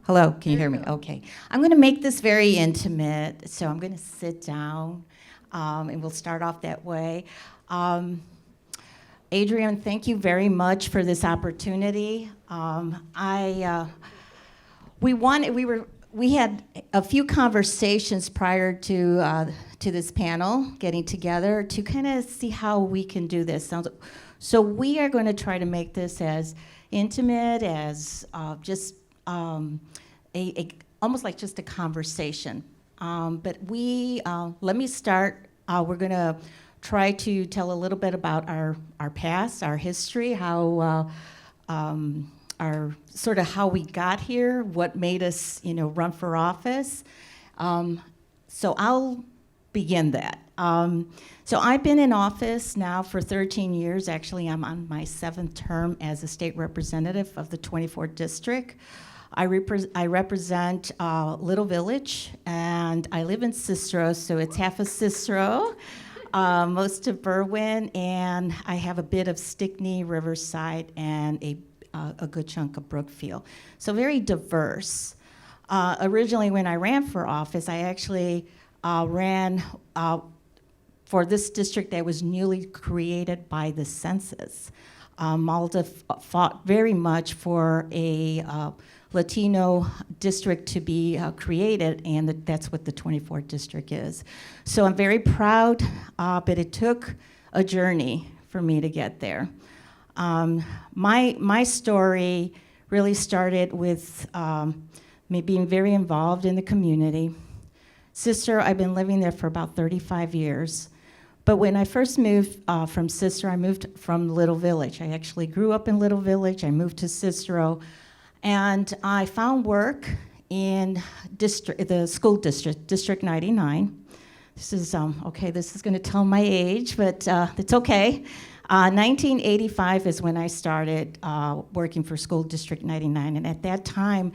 Hello, can you hear me? Okay. I'm going to make this very intimate, so I'm going to sit down, and we'll start off that way. Adrian, thank you very much for this opportunity. We had a few conversations prior to this panel getting together to kind of see how we can do this. So we are going to try to make this as intimate as just almost like just a conversation. But let me start. We're going to try to tell a little bit about our past, our history, how how we got here, what made us, run for office. So I'll begin that. So I've been in office now for 13 years. Actually, I'm on my 7th term as a state representative of the 24th district. I represent Little Village, and I live in Cicero, so it's half of Cicero, most of Berwyn, and I have a bit of Stickney, Riverside, and a good chunk of Brookfield. So very diverse. Originally, when I ran for office, I actually ran for this district that was newly created by the census. Malta fought very much for a Latino district to be created, and that's what the 24th district is. So I'm very proud, but it took a journey for me to get there. My story really started with me being very involved in the community. Cicero, I've been living there for about 35 years. But when I first moved from Cicero, I moved from Little Village. I actually grew up in Little Village. I moved to Cicero. And I found work in the school district, District 99. This is, this is going to tell my age, but it's okay. 1985 is when I started working for School District 99. And at that time,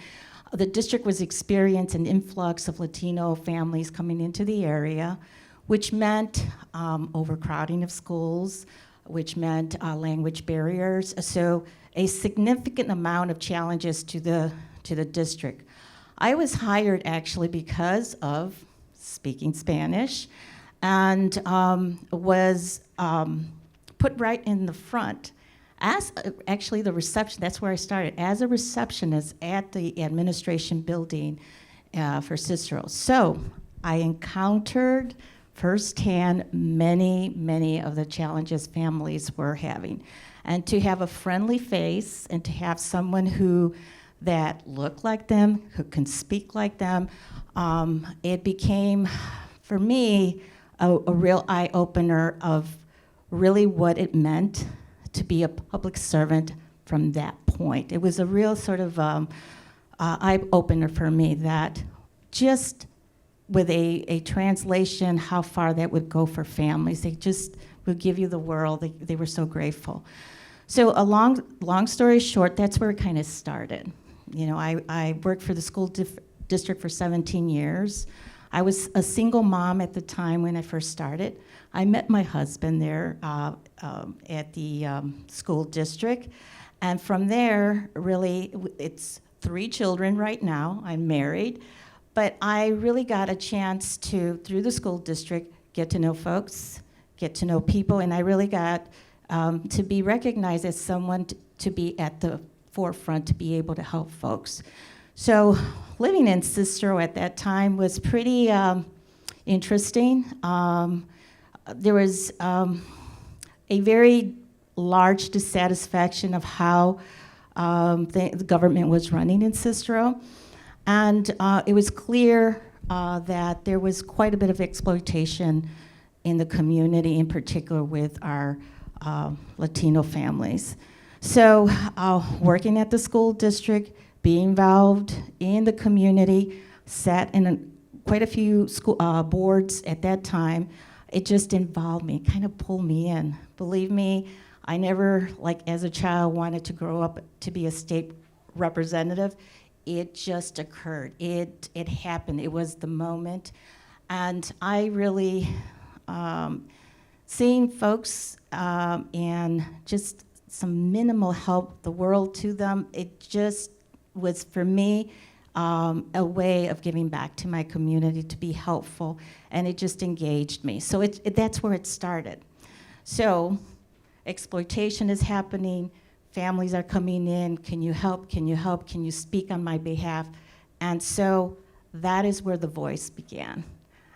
the district was experiencing an influx of Latino families coming into the area, which meant overcrowding of schools, which meant language barriers. So a significant amount of challenges to the district. I was hired actually because of speaking Spanish, and was put right in the front as actually the reception. That's where I started, as a receptionist at the administration building for Cicero. So I encountered firsthand many of the challenges families were having. And to have a friendly face and to have someone that looked like them, who can speak like them, it became, for me, a real eye-opener of really what it meant to be a public servant from that point. It was a real sort of eye-opener for me, that just with a translation, how far that would go for families. They just would give you the world. They were so grateful. So a long story short, that's where it kind of started. I worked for the school district for 17 years. I was a single mom at the time when I first started. I met my husband there at the school district. And from there, really, it's 3 children right now. I'm married. But I really got a chance to, through the school district, get to know folks, get to know people, and I really got to be recognized as someone to be at the forefront, to be able to help folks. So living in Cicero at that time was pretty interesting. There was a very large dissatisfaction of how the government was running in Cicero. And it was clear that there was quite a bit of exploitation in the community, in particular with our Latino families. So working at the school district, being involved in the community, sat in quite a few school boards at that time. It just involved me, kind of pulled me in. Believe me, I never, as a child, wanted to grow up to be a state representative. It just occurred. It happened. It was the moment. And I really, seeing folks and just some minimal help, the world to them, it just was, for me, a way of giving back to my community to be helpful, and it just engaged me. So that's where it started. So exploitation is happening, families are coming in, can you help, can you help, can you speak on my behalf? And so that is where the voice began.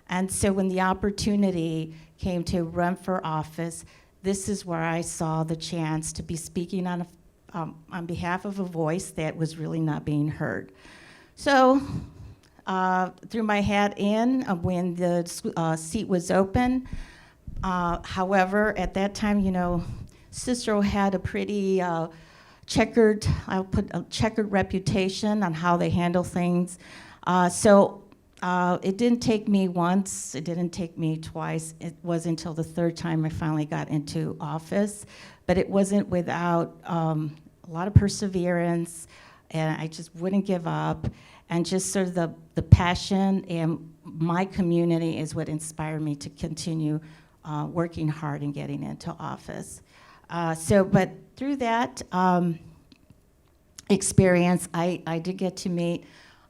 And so when the opportunity came to run for office, this is where I saw the chance to be speaking on behalf of a voice that was really not being heard. So threw my hat in when the seat was open. However, at that time, you know, Cicero had a pretty checkered reputation on how they handle things. So it didn't take me once, it didn't take me twice. It was until the third time I finally got into office. But it wasn't without a lot of perseverance, and I just wouldn't give up. And just sort of the passion and my community is what inspired me to continue working hard and getting into office. But through that experience, I did get to meet,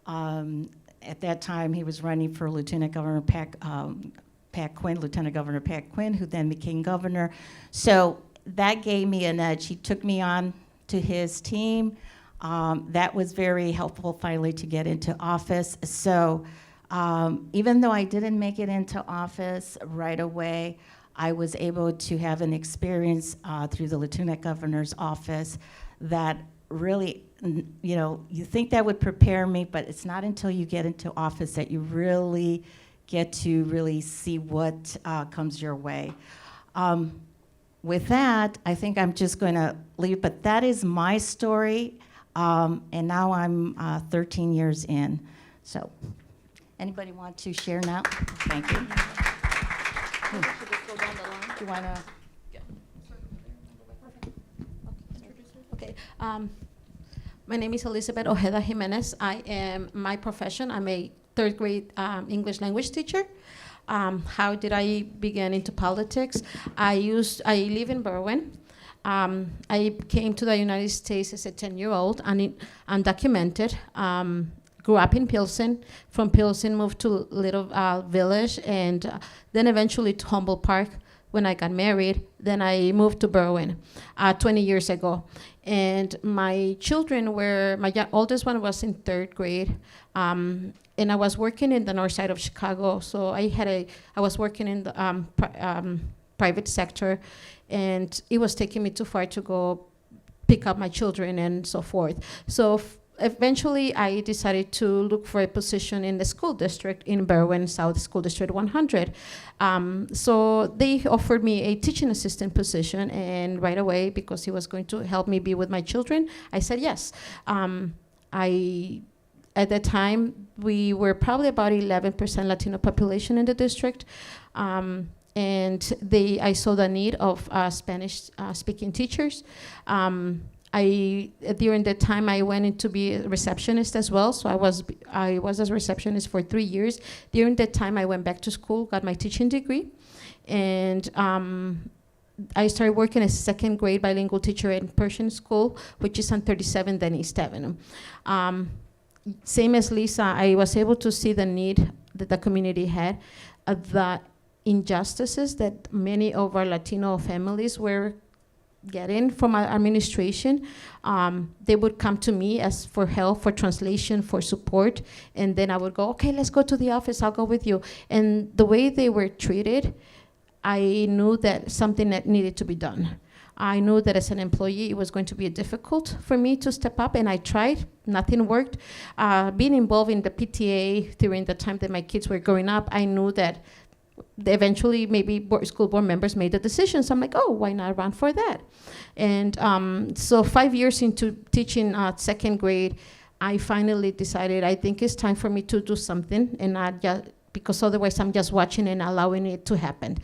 at that time he was running for Lieutenant Governor Pat Quinn, Lieutenant Governor Pat Quinn, who then became governor. So that gave me an edge. He took me on to his team. That was very helpful finally to get into office. So even though I didn't make it into office right away, I was able to have an experience through the Lieutenant Governor's office that really, you know, you think that would prepare me, but it's not until you get into office that you really get to really see what comes your way. With that, I think I'm just going to leave, but that is my story, and now I'm 13 years in. So, anybody want to share now? Thank you. Do you want to? Okay. My name is Elizabeth Ojeda Jimenez. I am my profession. I'm a third grade English language teacher. How did I begin into politics? I live in Berwyn. I came to the United States as a 10-year-old, undocumented. Grew up in Pilsen. From Pilsen, moved to Little Village, and then eventually to Humboldt Park when I got married. Then I moved to Berwyn 20 years ago. And my children were, my oldest one was in third grade. And I was working in the north side of Chicago. So I was working in the private sector, and it was taking me too far to go pick up my children and so forth. So eventually, I decided to look for a position in the school district in Berwyn, South School District 100. So they offered me a teaching assistant position, and right away, because it was going to help me be with my children, I said yes. At that time, we were probably about 11% Latino population in the district. And I saw the need of Spanish-speaking teachers. During that time, I went in to be a receptionist as well. So I was a receptionist for 3 years. During that time, I went back to school, got my teaching degree, and I started working as a second grade bilingual teacher in Persian school, which is on 37 then East Avenue. Same as Lisa, I was able to see the need that the community had, the injustices that many of our Latino families were getting from our administration. They would come to me as for help, for translation, for support, and then I would go, okay, let's go to the office, I'll go with you. And the way they were treated, I knew that something that needed to be done. I knew that as an employee, it was going to be difficult for me to step up, and I tried, nothing worked. Being involved in the PTA during the time that my kids were growing up, I knew that eventually maybe school board members made the decision. So I'm like, oh, why not run for that? And so 5 years into teaching second grade, I finally decided I think it's time for me to do something, and not just, because otherwise I'm just watching and allowing it to happen.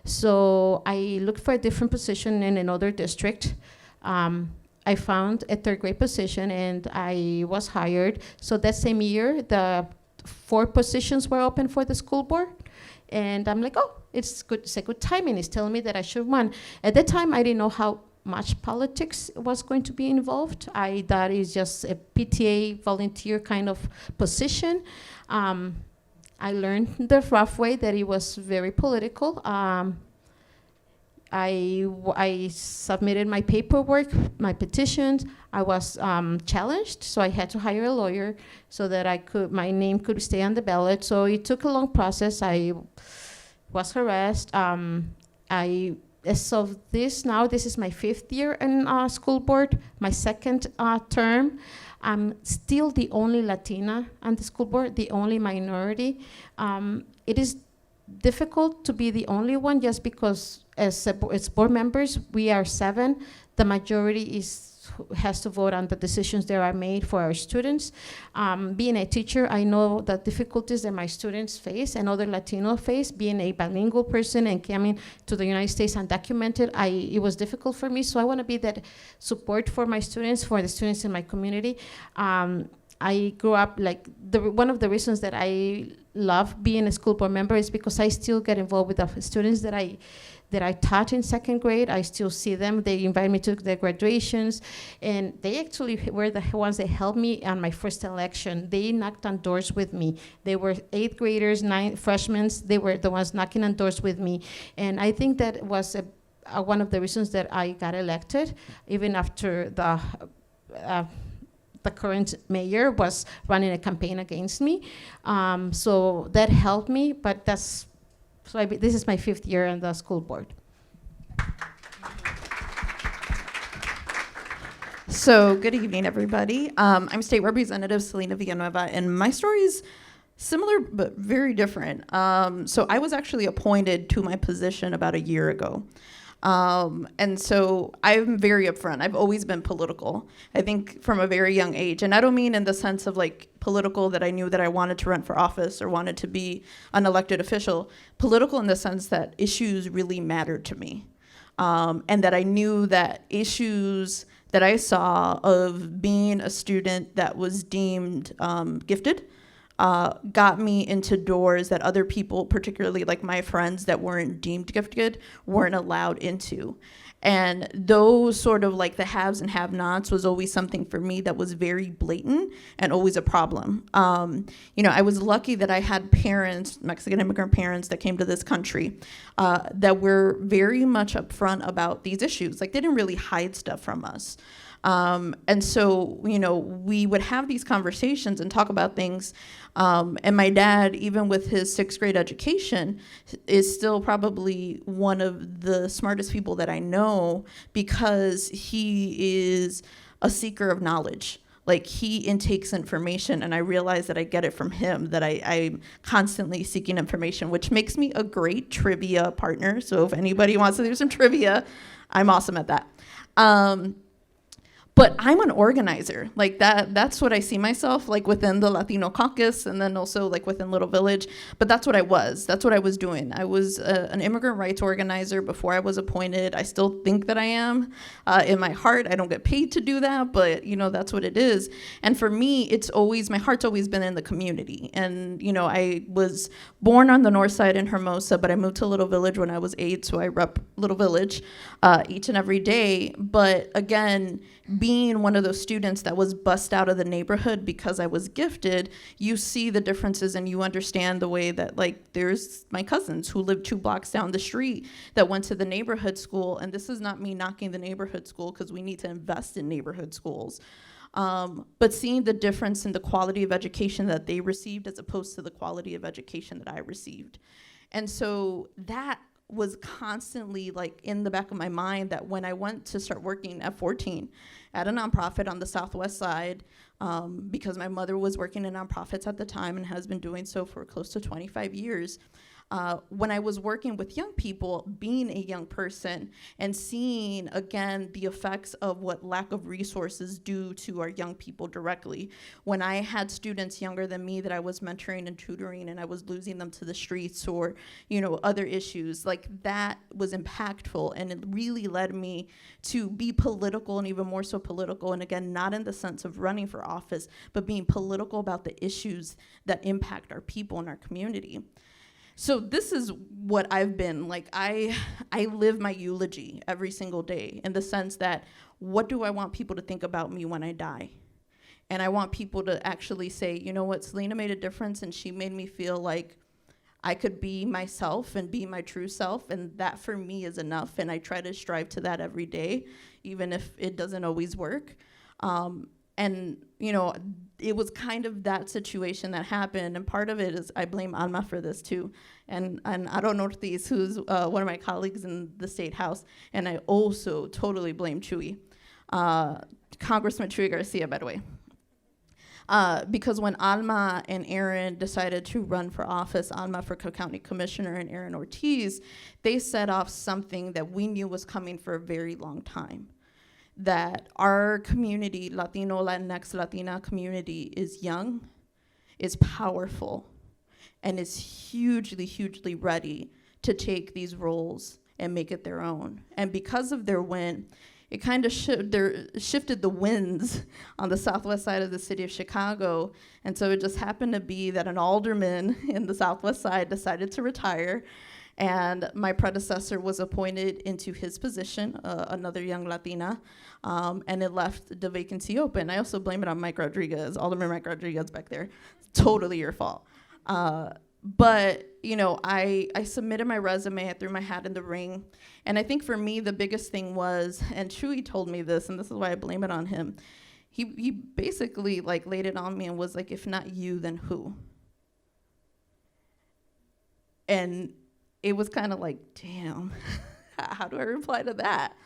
So I looked for a different position in another district. I found a third grade position, and I was hired. So that same year, the 4 positions were open for the school board. And I'm like, oh, it's good. It's a good timing. It's telling me that I should run. At that time, I didn't know how much politics was going to be involved. That is just a PTA volunteer kind of position. I learned the rough way that it was very political. I submitted my paperwork, my petitions. I was challenged, so I had to hire a lawyer so that my name could stay on the ballot. So it took a long process. I was harassed. As of this is my 5th year in school board, my 2nd term. I'm still the only Latina on the school board, the only minority. It is difficult to be the only one just because as board members, we are 7. The majority has to vote on the decisions that are made for our students. Being a teacher, I know the difficulties that my students face and other Latino face. Being a bilingual person and coming to the United States undocumented, it was difficult for me. So I want to be that support for my students, for the students in my community. I grew up one of the reasons that I love being a school board member is because I still get involved with the students that I taught in 2nd grade. I still see them. They invite me to their graduations, and they actually were the ones that helped me on my first election. They knocked on doors with me. They were 8th graders, 9th freshmen. They were the ones knocking on doors with me, and I think that was one of the reasons that I got elected, even after the current mayor was running a campaign against me. So that helped me, but this is my 5th year on the school board. So good evening, everybody. I'm State Representative Selena Villanueva, and my story is similar but very different. So I was actually appointed to my position about a year ago. And so I'm very upfront. I've always been political, I think from a very young age. And I don't mean in the sense of political that I knew that I wanted to run for office or wanted to be an elected official. Political in the sense that issues really mattered to me. And that I knew that issues that I saw of being a student that was deemed gifted got me into doors that other people, particularly my friends that weren't deemed gifted, weren't allowed into. And those sort of the haves and have-nots was always something for me that was very blatant and always a problem. I was lucky that I had parents, Mexican immigrant parents that came to this country that were very much upfront about these issues. They didn't really hide stuff from us. And so, we would have these conversations and talk about things. And my dad, even with his 6th grade education, is still probably one of the smartest people that I know because he is a seeker of knowledge. He intakes information, and I realize that I get it from him, that I'm constantly seeking information, which makes me a great trivia partner. So if anybody wants to do some trivia, I'm awesome at that. But I'm an organizer. That's what I see myself within the Latino caucus, and then also within Little Village. But that's what I was. That's what I was doing. I was an immigrant rights organizer before I was appointed. I still think that I am. In my heart, I don't get paid to do that, but that's what it is. And for me, my heart's always been in the community. And I was born on the north side in Hermosa, but I moved to Little Village when I was 8, so I rep Little Village each and every day. But again, being one of those students that was bussed out of the neighborhood because I was gifted, you see the differences and you understand the way that there's my cousins who live 2 blocks down the street that went to the neighborhood school. And this is not me knocking the neighborhood school because we need to invest in neighborhood schools. But seeing the difference in the quality of education that they received as opposed to the quality of education that I received. And so that was constantly in the back of my mind, that when I went to start working at 14 at a nonprofit on the Southwest side, because my mother was working in nonprofits at the time and has been doing so for close to 25 years, when I was working with young people, being a young person and seeing, again, the effects of what lack of resources do to our young people directly. When I had students younger than me that I was mentoring and tutoring and I was losing them to the streets or, other issues, that was impactful, and it really led me to be political, and even more so political, and again, not in the sense of running for office, but being political about the issues that impact our people and our community. So this is what I've been like. I live my eulogy every single day, in the sense that, what do I want people to think about me when I die? And I want people to actually say, you know what, Selena made a difference, and she made me feel like I could be myself and be my true self, and that for me is enough. And I try to strive to that every day, even if it doesn't always work. And, you know, it was kind of that situation that happened. And part of it is, I blame Alma for this too. And Aaron Ortiz, who's one of my colleagues in the State House. And I also totally blame Chuy, Congressman Chuy Garcia, by the way. Because when Alma and Aaron decided to run for office, Alma for Cook County Commissioner and Aaron Ortiz, they set off something that we knew was coming for a very long time. That our community, Latino, Latinx, Latina community, is young, is powerful, and is hugely, hugely ready to take these roles and make it their own. And because of their win, it kind of shifted the winds on the southwest side of the city of Chicago. And so it just happened to be that an alderman in the southwest side decided to retire, and my predecessor was appointed into his position, another young Latina, and it left the vacancy open. I also blame it on Mike Rodriguez, Alderman Mike Rodriguez back there. Totally your fault. But, you know, I submitted my resume, I threw my hat in the ring, and I think for me the biggest thing was, and Chuy told me this, and this is why I blame it on him, he basically like laid it on me and was like, if not you, then who? And it was kind of like, damn, how do I reply to that?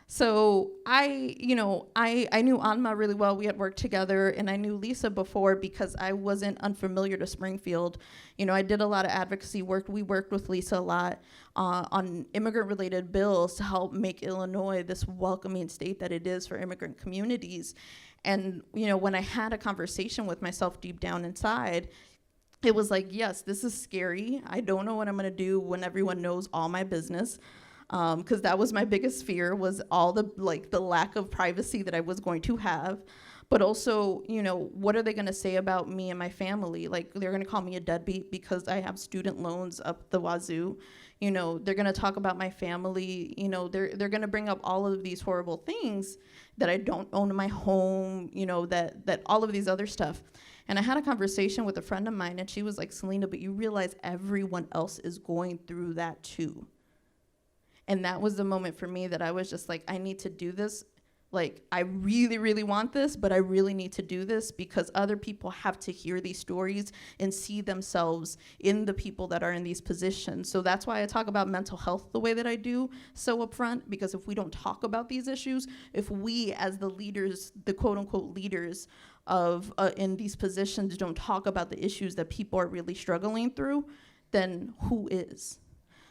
So I knew Alma really well. We had worked together, and I knew Lisa before because I wasn't unfamiliar to Springfield. You know, I did a lot of advocacy work. We worked with Lisa a lot on immigrant-related bills to help make Illinois this welcoming state that it is for immigrant communities. And, you know, when I had a conversation with myself deep down inside, it was like, yes, this is scary. I don't know what I'm gonna do when everyone knows all my business. Because that was my biggest fear, was all the lack of privacy that I was going to have. But also, you know, what are they gonna say about me and my family? Like, they're gonna call me a deadbeat because I have student loans up the wazoo. You know, they're gonna talk about my family. You know, they're gonna bring up all of these horrible things, that I don't own my home, you know, that all of these other stuff. And I had a conversation with a friend of mine, and she was like, Selena, but you realize everyone else is going through that too. And that was the moment for me that I was just like, I need to do this. Like, I really, really want this, but I really need to do this because other people have to hear these stories and see themselves in the people that are in these positions. So that's why I talk about mental health the way that I do so upfront, because if we don't talk about these issues, if we as the leaders, the quote unquote leaders of in these positions don't talk about the issues that people are really struggling through, then who is?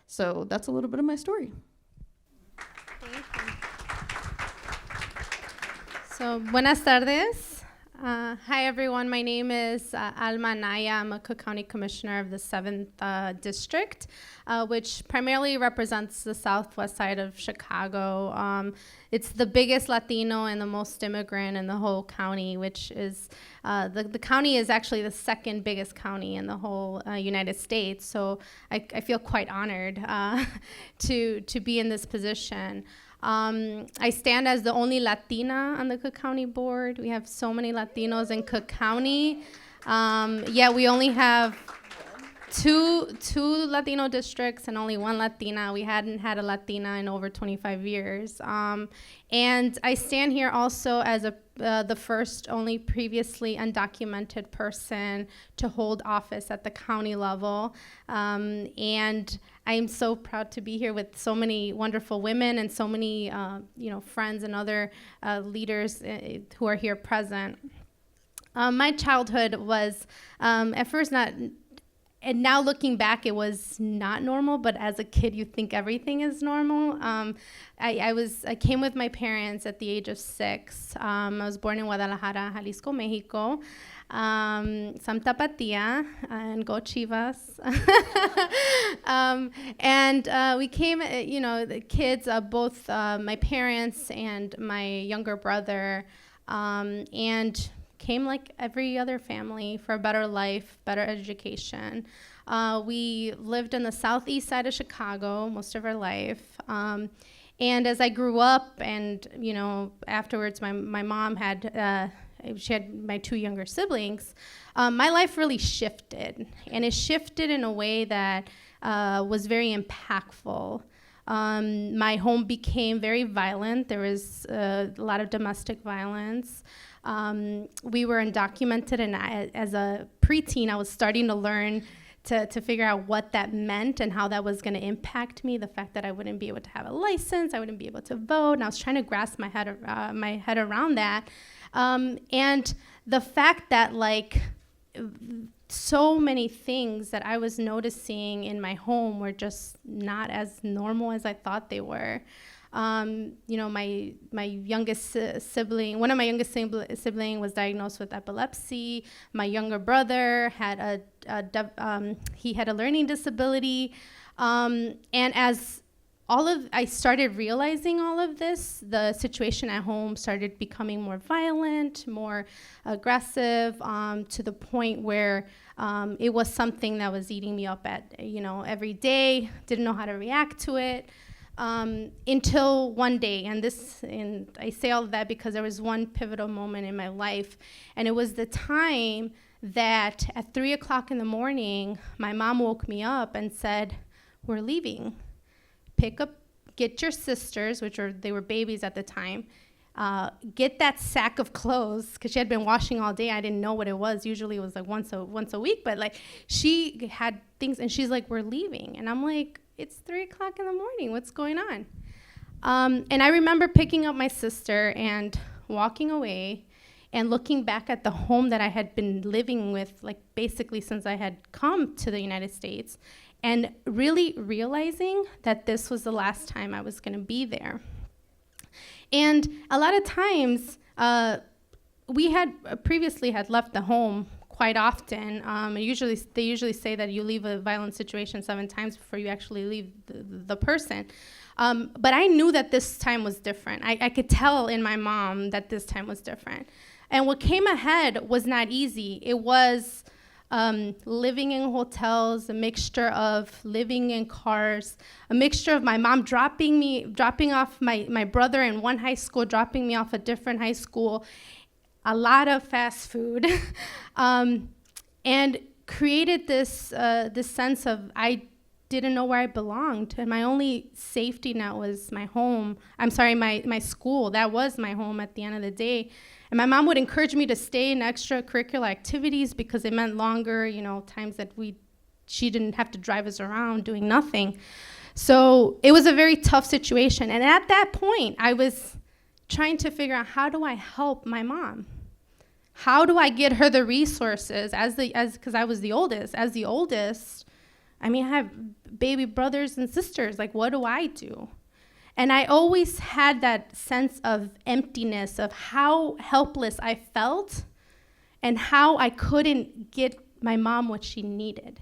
So that's a little bit of my story. Thank you. So, buenas tardes. Hi, everyone. My name is Alma Naya. I'm a Cook County Commissioner of the 7th District, which primarily represents the southwest side of Chicago. It's the biggest Latino and the most immigrant in the whole county, which is, the county is actually the second biggest county in the whole United States. So I feel quite honored to be in this position. I stand as the only Latina on the Cook County board. We have so many Latinos in Cook County. Yet we only have two Latino districts and only one Latina. We hadn't had a Latina in over 25 years. And I stand here also as the first only previously undocumented person to hold office at the county level. And I am so proud to be here with so many wonderful women and so many friends and other leaders who are here present. My childhood was at first not, and now looking back, it was not normal, but as a kid, you think everything is normal. I came with my parents at the age of 6. I was born in Guadalajara, Jalisco, Mexico. Santa Patia, and go Chivas. And we came, the kids, both my parents and my younger brother, and came like every other family for a better life, better education. We lived in the southeast side of Chicago most of our life. And as I grew up and, afterwards my mom she had my 2 younger siblings, my life really shifted. And it shifted in a way that was very impactful. My home became very violent. There was a lot of domestic violence. We were undocumented, and as a preteen, I was starting to learn to figure out what that meant and how that was going to impact me. The fact that I wouldn't be able to have a license, I wouldn't be able to vote, and I was trying to grasp my head around that. And the fact that so many things that I was noticing in my home were just not as normal as I thought they were. My youngest sibling, one of my youngest sibling was diagnosed with epilepsy. My younger brother had he had a learning disability. And as I started realizing all of this, the situation at home started becoming more violent, more aggressive, to the point where it was something that was eating me up every day. Didn't know how to react to it. Until one day, and I say all of that because there was one pivotal moment in my life, and it was the time that at 3 o'clock in the morning, my mom woke me up and said, "We're leaving. Get your sisters," they were babies at the time, get that sack of clothes, because she had been washing all day. I didn't know what it was. Usually it was once a week, but she had things, and she's like, "We're leaving." And I'm like, it's 3 o'clock in the morning. What's going on? And I remember picking up my sister and walking away and looking back at the home that I had been living with, basically since I had come to the United States, and really realizing that this was the last time I was going to be there. And a lot of times, we had previously left the home quite often. They usually say that you leave a violent situation 7 times before you actually leave the person. But I knew that this time was different. I could tell in my mom that this time was different. And what came ahead was not easy. It was living in hotels, a mixture of living in cars, a mixture of my mom dropping off my brother in one high school, dropping me off a different high school, a lot of fast food, and created this sense of I didn't know where I belonged, and my only safety net was my home. My school. That was my home at the end of the day. And my mom would encourage me to stay in extracurricular activities because it meant longer, times that she didn't have to drive us around doing nothing. So it was a very tough situation. And at that point, I was trying to figure out, how do I help my mom? How do I get her the resources because I was the oldest. As the oldest, I have baby brothers and sisters. What do I do? And I always had that sense of emptiness, of how helpless I felt and how I couldn't get my mom what she needed.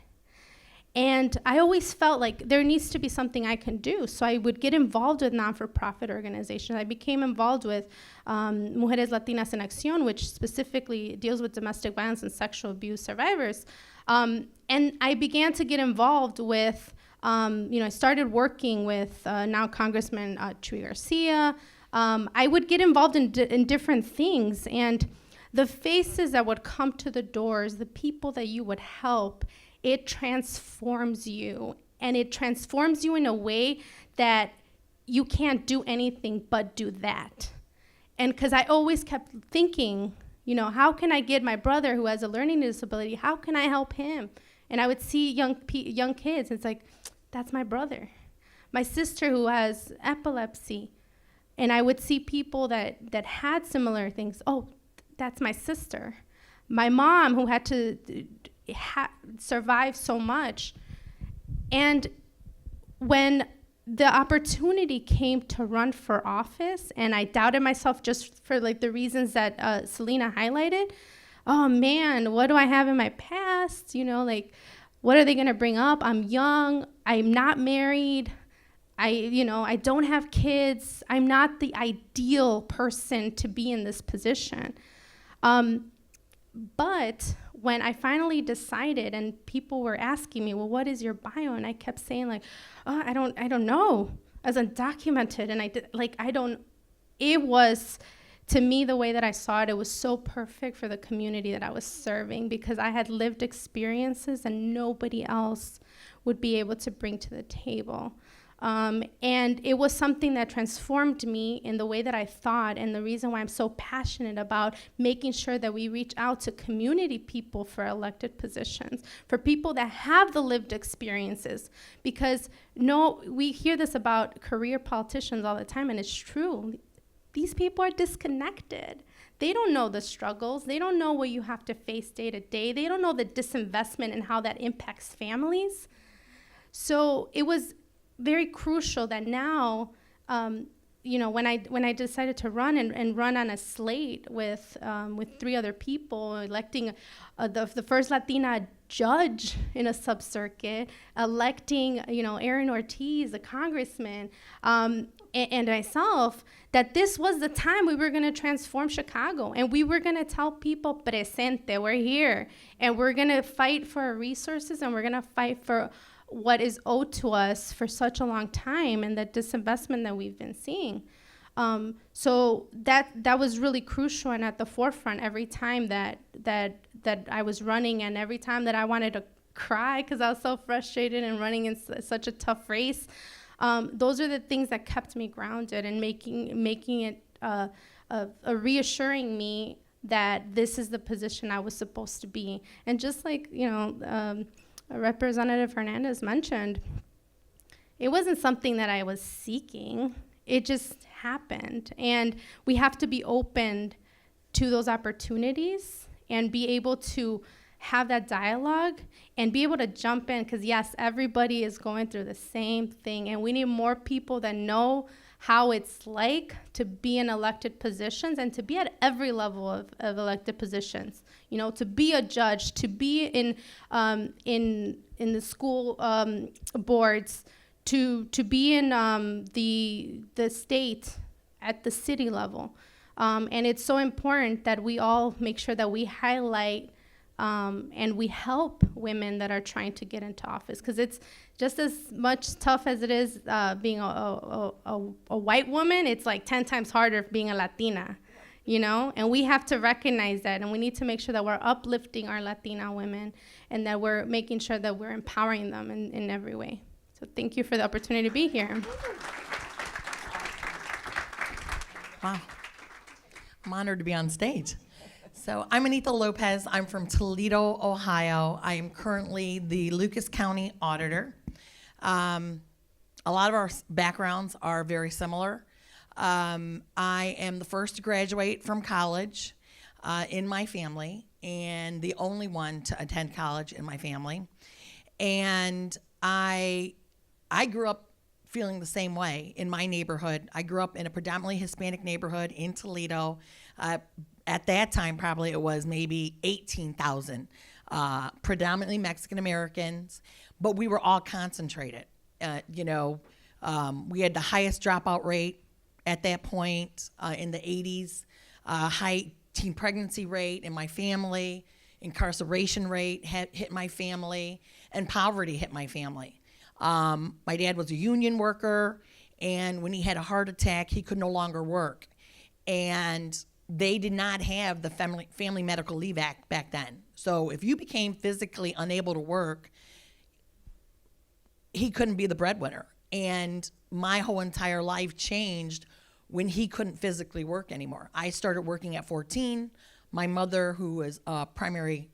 And I always felt like there needs to be something I can do. So I would get involved with non-for-profit organizations. I became involved with Mujeres Latinas en Acción, which specifically deals with domestic violence and sexual abuse survivors. And I began to get involved with, I started working with now Congressman Chuy Garcia. I would get involved in different things. And the faces that would come to the doors, the people that you would help, it transforms you. And it transforms you in a way that you can't do anything but do that. And because I always kept thinking, how can I get my brother who has a learning disability, how can I help him? And I would see young kids, and it's like, that's my brother. My sister who has epilepsy, and I would see people that had similar things. Oh, that's my sister. My mom who had to survive so much. And when the opportunity came to run for office, and I doubted myself just for the reasons that Selena highlighted. Oh man, what do I have in my past? What are they gonna bring up? I'm young, I'm not married, I don't have kids, I'm not the ideal person to be in this position. But when I finally decided, and people were asking me, well, what is your bio? And I kept saying like, oh, I don't know, as undocumented. And it was, to me, the way that I saw it, it was so perfect for the community that I was serving, because I had lived experiences and nobody else would be able to bring to the table. And it was something that transformed me in the way that I thought, and the reason why I'm so passionate about making sure that we reach out to community people for elected positions, for people that have the lived experiences. Because we hear this about career politicians all the time, and it's true. These people are disconnected. They don't know the struggles. They don't know what you have to face day to day. They don't know the disinvestment and how that impacts families. So it was very crucial that now, when I decided to run and run on a slate with 3 other people, electing the first Latina judge in a sub-circuit, electing Aaron Ortiz, a congressman, and myself, that this was the time we were going to transform Chicago, and we were going to tell people, presente, we're here, and we're going to fight for our resources, and we're going to fight for what is owed to us for such a long time, and the disinvestment that we've been seeing. So that was really crucial and at the forefront every time that I was running, and every time that I wanted to cry because I was so frustrated and running in such a tough race. Those are the things that kept me grounded and making it reassuring me that this is the position I was supposed to be. And just like Representative Hernandez mentioned, it wasn't something that I was seeking. It just happened. And we have to be open to those opportunities and be able to have that dialogue and be able to jump in, because yes, everybody is going through the same thing, and we need more people that know how it's like to be in elected positions and to be at every level of elected positions. To be a judge, to be in the school boards, to be in the state at the city level. And it's so important that we all make sure that we highlight and we help women that are trying to get into office, because it's just as much tough as it is being a white woman. It's like 10 times harder being a Latina, and we have to recognize that, and we need to make sure that we're uplifting our Latina women and that we're making sure that we're empowering them in every way. So thank you for the opportunity to be here. Wow. I'm honored to be on stage. So I'm Anita Lopez. I'm from Toledo, Ohio. I am currently the Lucas County Auditor. A lot of our backgrounds are very similar. I am the first to graduate from college in my family, and the only one to attend college in my family. And I grew up feeling the same way in my neighborhood. I grew up in a predominantly Hispanic neighborhood in Toledo. At that time, probably it was maybe 18,000, predominantly Mexican Americans, but we were all concentrated. We had the highest dropout rate at that point in the 80s, high teen pregnancy rate in my family, incarceration rate hit my family, and poverty hit my family. My dad was a union worker, and when he had a heart attack, he could no longer work. And they did not have the Family Medical Leave Act back then. So if you became physically unable to work, he couldn't be the breadwinner. And my whole entire life changed when he couldn't physically work anymore. I started working at 14. My mother, who was a primary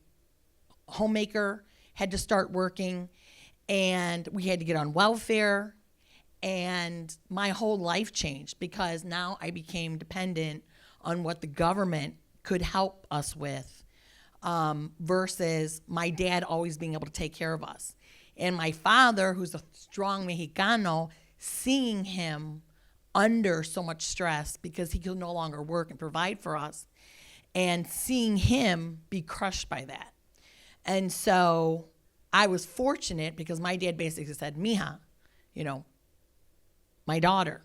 homemaker, had to start working, and we had to get on welfare. And my whole life changed because now I became dependent on what the government could help us with versus my dad always being able to take care of us. And my father, who's a strong Mexicano, seeing him under so much stress because he could no longer work and provide for us, and seeing him be crushed by that. And so I was fortunate because my dad basically said, Mija, my daughter,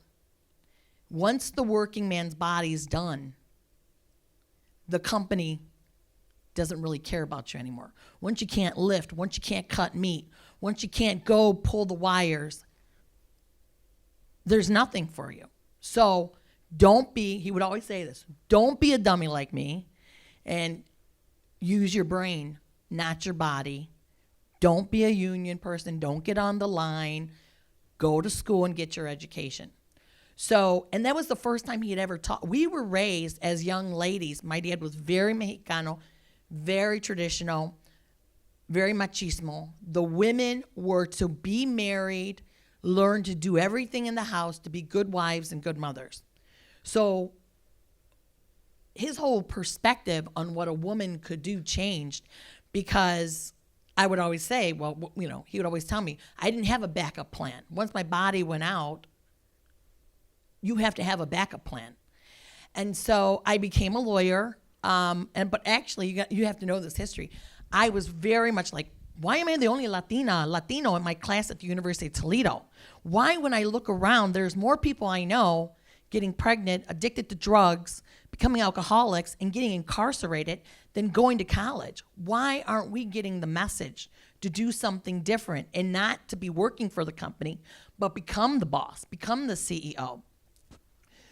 once the working man's body's done, the company doesn't really care about you anymore. Once you can't lift, once you can't cut meat, once you can't go pull the wires, there's nothing for you. So don't be, he would always say this, don't be a dummy like me and use your brain, not your body. Don't be a union person. Don't get on the line. Go to school and get your education. So, and that was the first time he had ever taught. We were raised as young ladies. My dad was very Mexicano, very traditional, very machismo. The women were to be married, learn to do everything in the house, to be good wives and good mothers. So his whole perspective on what a woman could do changed, because I would always say, well, you know, he would always tell me, I didn't have a backup plan. Once my body went out, you have to have a backup plan. And so I became a lawyer. But actually, you have to know this history. I was very much like, why am I the only Latino in my class at the University of Toledo? Why, when I look around, there's more people I know getting pregnant, addicted to drugs, becoming alcoholics, and getting incarcerated than going to college? Why aren't we getting the message to do something different and not to be working for the company, but become the boss, become the CEO?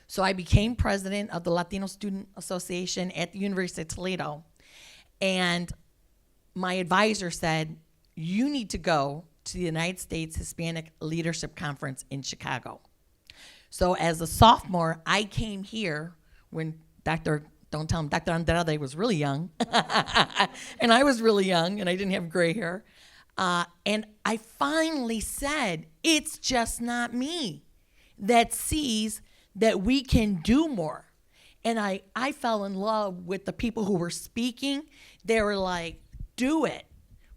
So I became president of the Latino Student Association at the University of Toledo. And my advisor said, you need to go to the United States Hispanic Leadership Conference in Chicago. So as a sophomore, I came here when Dr. Andrade was really young. And I was really young, and I didn't have gray hair. And I finally said, it's just not me that sees that we can do more. And I fell in love with the people who were speaking. They were like, do it.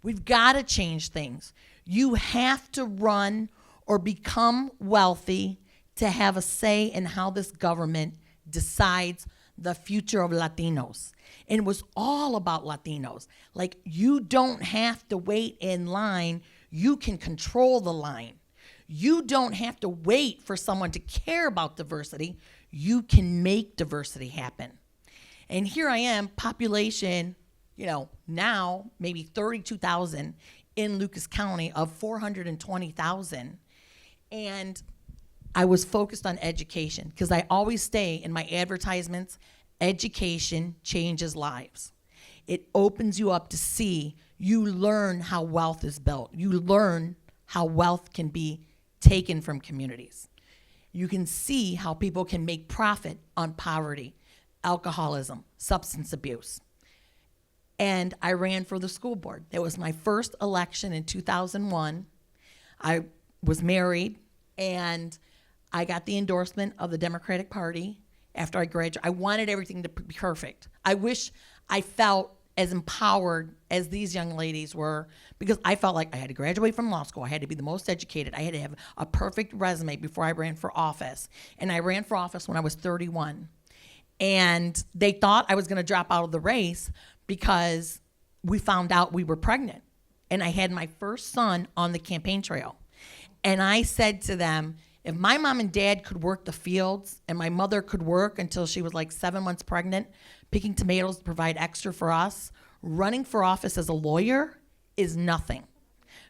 We've got to change things. You have to run or become wealthy to have a say in how this government decides the future of Latinos. And it was all about Latinos. Like, you don't have to wait in line. You can control the line. You don't have to wait for someone to care about diversity. You can make diversity happen. And here I am, population, now maybe 32,000 in Lucas County of 420,000. And I was focused on education because I always say in my advertisements, education changes lives. It opens you up to see, you learn how wealth is built. You learn how wealth can be taken from communities. You can see how people can make profit on poverty, alcoholism, substance abuse. And I ran for the school board. That was my first election in 2001. I was married, and I got the endorsement of the Democratic Party after I graduated. I wanted everything to be perfect. I wish I felt as empowered as these young ladies were, because I felt like I had to graduate from law school. I had to be the most educated. I had to have a perfect resume before I ran for office. And I ran for office when I was 31. And they thought I was going to drop out of the race because we found out we were pregnant. And I had my first son on the campaign trail. And I said to them, if my mom and dad could work the fields and my mother could work until she was like 7 months pregnant, picking tomatoes to provide extra for us, running for office as a lawyer is nothing.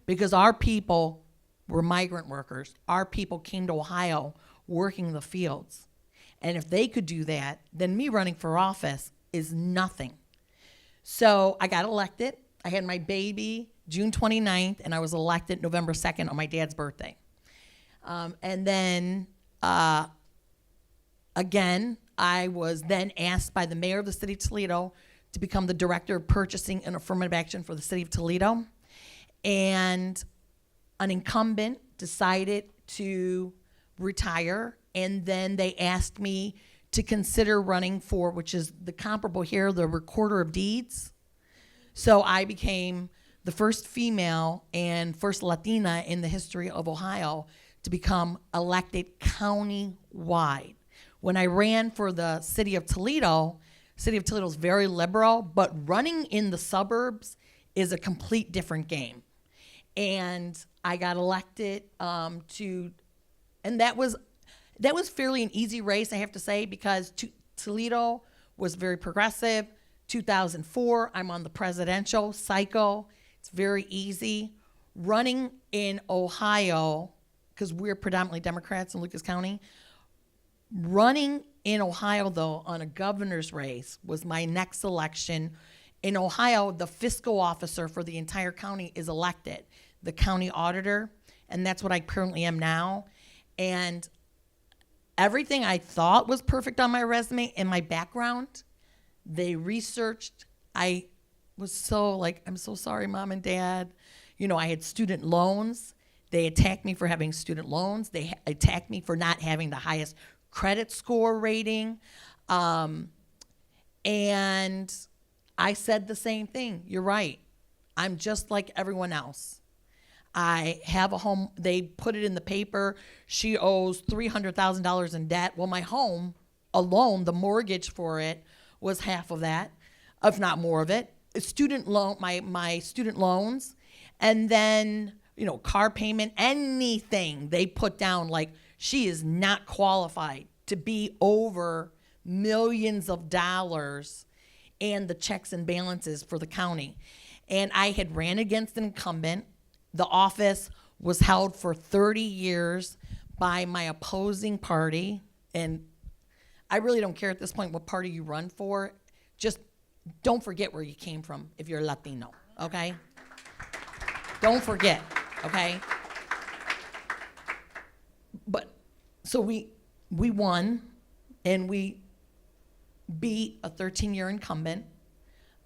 Because our people were migrant workers. Our people came to Ohio working the fields. And if they could do that, then me running for office is nothing. So I got elected. I had my baby June 29th, and I was elected November 2nd on my dad's birthday. And then, again, I was then asked by the mayor of the city of Toledo to become the director of purchasing and affirmative action for the city of Toledo. And an incumbent decided to retire, and then they asked me to consider running for, which is the comparable here, the recorder of deeds. So I became the first female and first Latina in the history of Ohio to become elected county-wide. When I ran for the city of Toledo is very liberal, but running in the suburbs is a complete different game. And I got elected and that was fairly an easy race, I have to say, because Toledo was very progressive. 2004, I'm on the presidential cycle. It's very easy. Running in Ohio, because we're predominantly Democrats in Lucas County, running in Ohio, though, on a governor's race was my next election. In Ohio, the fiscal officer for the entire county is elected, the county auditor, and that's what I currently am now. And everything I thought was perfect on my resume and my background, they researched. I was so like, I'm so sorry, Mom and Dad. You know, I had student loans. They attacked me for having student loans. They attacked me for not having the highest credit score rating. And I said the same thing. You're right. I'm just like everyone else. I have a home. They put it in the paper. She owes $300,000 in debt. Well, my home alone, the mortgage for it was half of that, if not more of it. Student loan, my student loans, and then, you know, car payment, anything they put down, like she is not qualified to be over millions of dollars and the checks and balances for the county. And I had ran against an incumbent. The office was held for 30 years by my opposing party. And I really don't care at this point what party you run for. Just don't forget where you came from if you're Latino, okay? Don't forget, okay? But, so we won, and we beat a 13-year incumbent.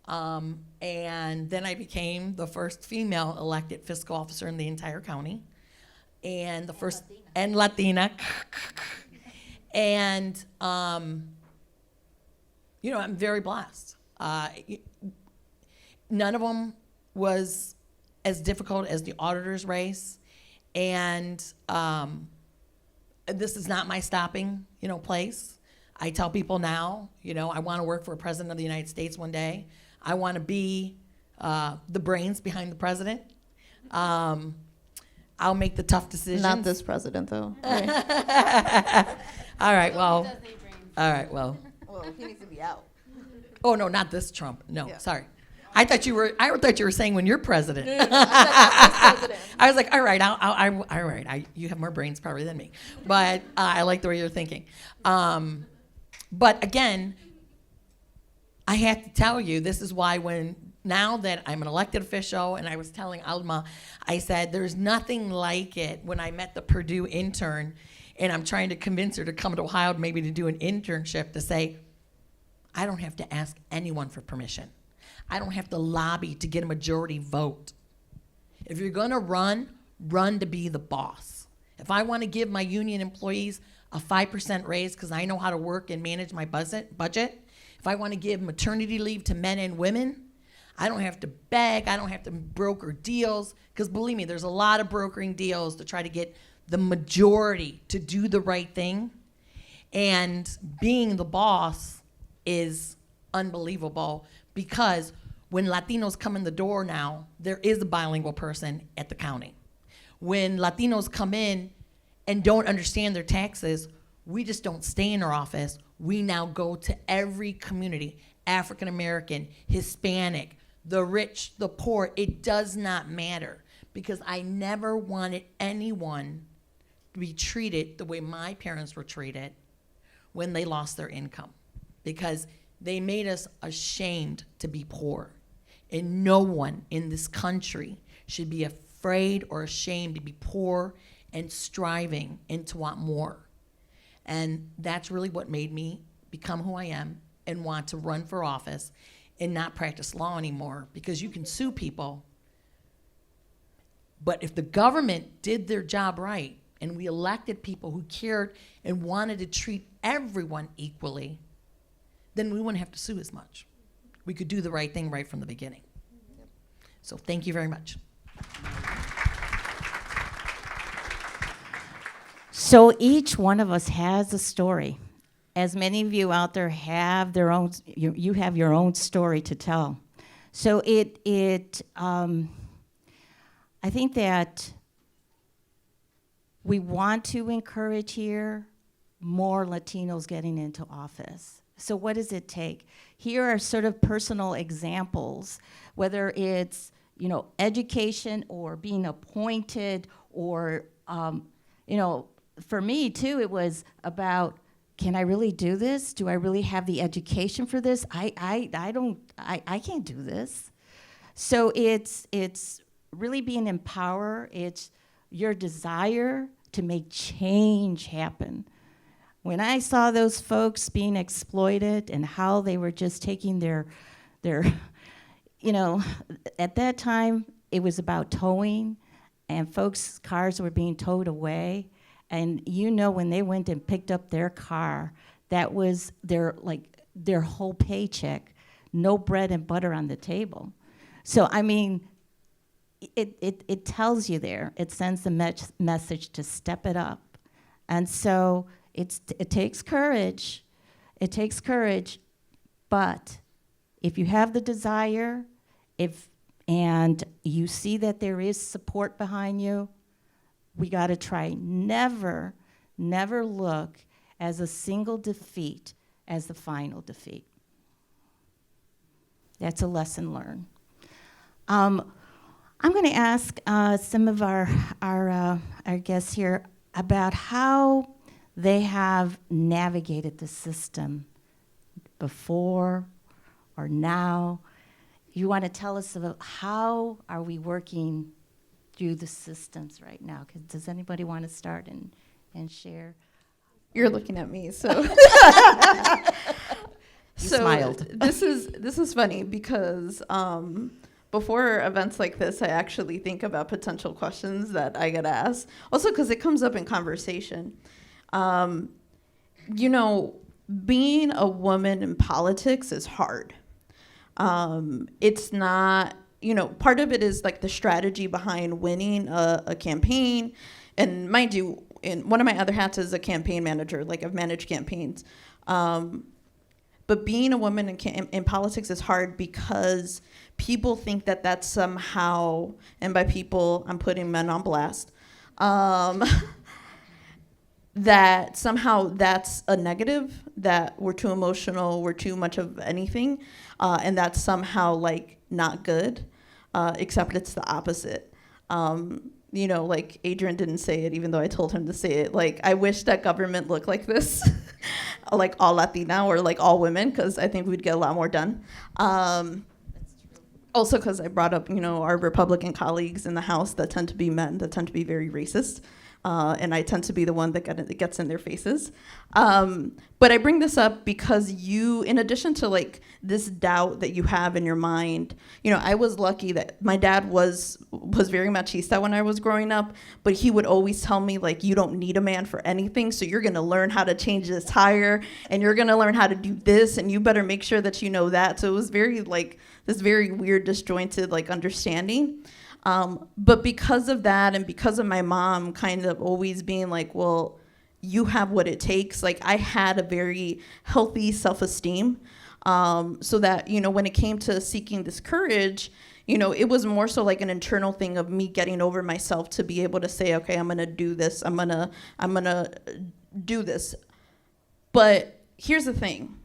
And then I became the first female elected fiscal officer in the entire county, and the first and Latina. And you know, I'm very blessed. None of them was as difficult as the auditor's race, and this is not my stopping, you know, place. I tell people now, you know, I want to work for a president of the United States one day. I want to be the brains behind the president. I'll make the tough decisions. Not this president, though. All right, well. All right, well. Well, he needs to be out. Oh, no, not this Trump. No, Yeah. sorry. I thought you were saying when you're president. President. I was like, all right, all right. You have more brains probably than me, but I like the way you're thinking. But again, I have to tell you, this is why now that I'm an elected official, and I was telling Alma, I said, there's nothing like it when I met the Purdue intern, and I'm trying to convince her to come to Ohio maybe to do an internship, to say, I don't have to ask anyone for permission. I don't have to lobby to get a majority vote. If you're gonna run to be the boss. If I wanna give my union employees a 5% raise because I know how to work and manage my budget, if I want to give maternity leave to men and women, I don't have to beg, I don't have to broker deals, because believe me, there's a lot of brokering deals to try to get the majority to do the right thing. And being the boss is unbelievable, because when Latinos come in the door now, there is a bilingual person at the county. When Latinos come in and don't understand their taxes, we just don't stay in our office. We now go to every community, African American, Hispanic, the rich, the poor. It does not matter, because I never wanted anyone to be treated the way my parents were treated when they lost their income, because they made us ashamed to be poor. And no one in this country should be afraid or ashamed to be poor and striving and to want more. And that's really what made me become who I am and want to run for office and not practice law anymore, because you can sue people. But if the government did their job right and we elected people who cared and wanted to treat everyone equally, then we wouldn't have to sue as much. We could do the right thing right from the beginning. So thank you very much. So each one of us has a story. As many of you out there have their own, you have your own story to tell. So I think that we want to encourage here more Latinos getting into office. So what does it take? Here are sort of personal examples, whether it's, education or being appointed or, for me too, it was about, can I really do this? Do I really have the education for this? I can't do this. So it's really being empowered. It's your desire to make change happen. When I saw those folks being exploited and how they were just taking their at that time, it was about towing, and folks' cars were being towed away. And when they went and picked up their car, that was their whole paycheck, no bread and butter on the table. So, it tells you there. It sends the message to step it up. And so it takes courage. It takes courage. But if you have the desire, and you see that there is support behind you, we got to try. Never look as a single defeat as the final defeat. That's a lesson learned. I'm going to ask some of our guests here about how they have navigated the system before or now. You want to tell us about how are we working through the systems right now? Does anybody want to start and share? You're looking at me, so. You smiled. This is funny because before events like this, I actually think about potential questions that I get asked. Also, because it comes up in conversation. Being a woman in politics is hard. It's not, part of it is like the strategy behind winning a campaign. And mind you, in one of my other hats is a campaign manager, like I've managed campaigns. But being a woman in politics is hard because people think that that's somehow, and by people, I'm putting men on blast, that somehow that's a negative, that we're too emotional, we're too much of anything, and that's somehow like not good, except it's the opposite. Like Adrian didn't say it, even though I told him to say it. Like, I wish that government looked like this, like all Latina or like all women, because I think we'd get a lot more done. Also, because I brought up, our Republican colleagues in the House that tend to be men, that tend to be very racist. And I tend to be the one that gets in their faces. But I bring this up because in addition to like this doubt that you have in your mind, I was lucky that my dad was very machista when I was growing up, but he would always tell me like, you don't need a man for anything, so you're gonna learn how to change this tire, and you're gonna learn how to do this, and you better make sure that you know that. So it was very like this very weird, disjointed like understanding. But because of that, and because of my mom kind of always being like, well, you have what it takes, like I had a very healthy self-esteem, so that, when it came to seeking this courage, it was more so like an internal thing of me getting over myself to be able to say, okay, I'm gonna do this, I'm gonna do this. But here's the thing.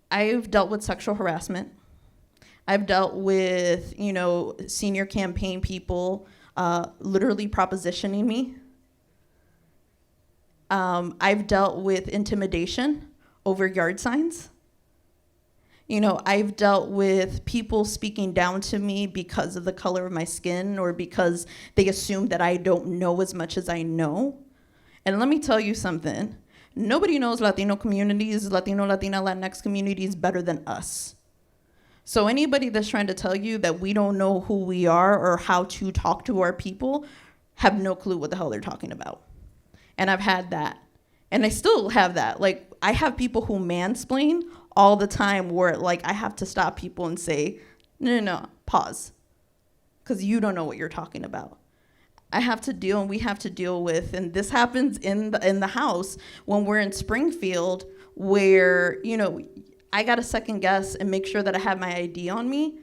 I've dealt with sexual harassment. I've dealt with, senior campaign people literally propositioning me. I've dealt with intimidation over yard signs. I've dealt with people speaking down to me because of the color of my skin or because they assume that I don't know as much as I know. And let me tell you something. Nobody knows Latino communities, Latino, Latina, Latinx communities better than us. So anybody that's trying to tell you that we don't know who we are or how to talk to our people have no clue what the hell they're talking about. And I've had that. And I still have that. Like, I have people who mansplain all the time where, like, I have to stop people and say, no, pause. Because you don't know what you're talking about. I have to deal, and we have to deal with, and this happens in the House when we're in Springfield where, I got to second guess and make sure that I have my ID on me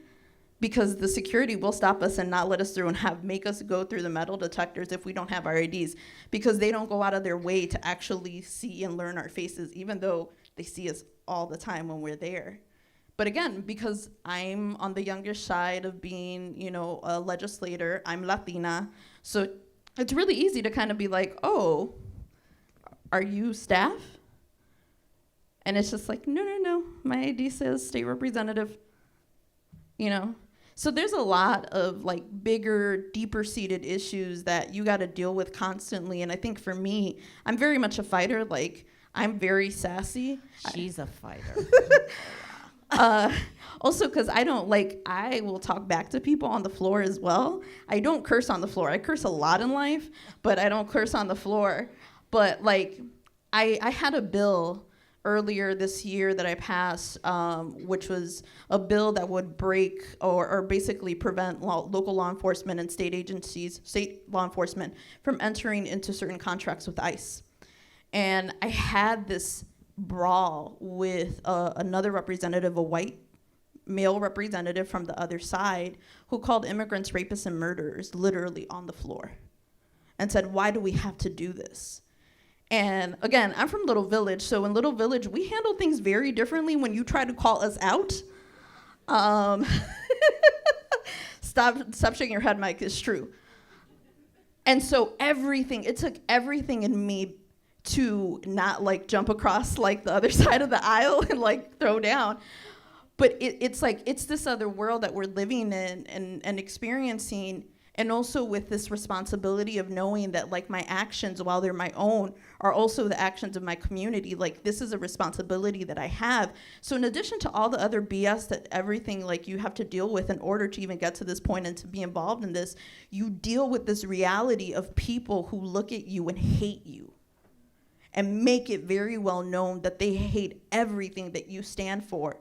because the security will stop us and not let us through and make us go through the metal detectors if we don't have our IDs because they don't go out of their way to actually see and learn our faces, even though They see us all the time when we're there. But again, because I'm on the younger side of being, a legislator, I'm Latina, so it's really easy to kind of be like, oh, are you staff? And it's just like, no, my ID says state representative, So there's a lot of like bigger, deeper seated issues that you got to deal with constantly. And I think for me, I'm very much a fighter. Like, I'm very sassy. She's a fighter. Also, because I will talk back to people on the floor as well. I don't curse on the floor. I curse a lot in life, but I don't curse on the floor. But like, I had a bill earlier this year that I passed, which was a bill that would break or basically prevent local law enforcement and state law enforcement from entering into certain contracts with ICE. And I had this brawl with another representative, a white male representative from the other side, who called immigrants rapists and murderers literally on the floor and said, why do we have to do this? And again, I'm from Little Village, so in Little Village, we handle things very differently when you try to call us out. Stop shaking your head, Mike, it's true. And so it took everything in me to not like jump across like the other side of the aisle and like throw down. But it's this other world that we're living in and experiencing, and also with this responsibility of knowing that like my actions, while they're my own, are also the actions of my community. Like, this is a responsibility that I have. So in addition to all the other BS that everything like you have to deal with in order to even get to this point and to be involved in this, you deal with this reality of people who look at you and hate you and make it very well known that they hate everything that you stand for.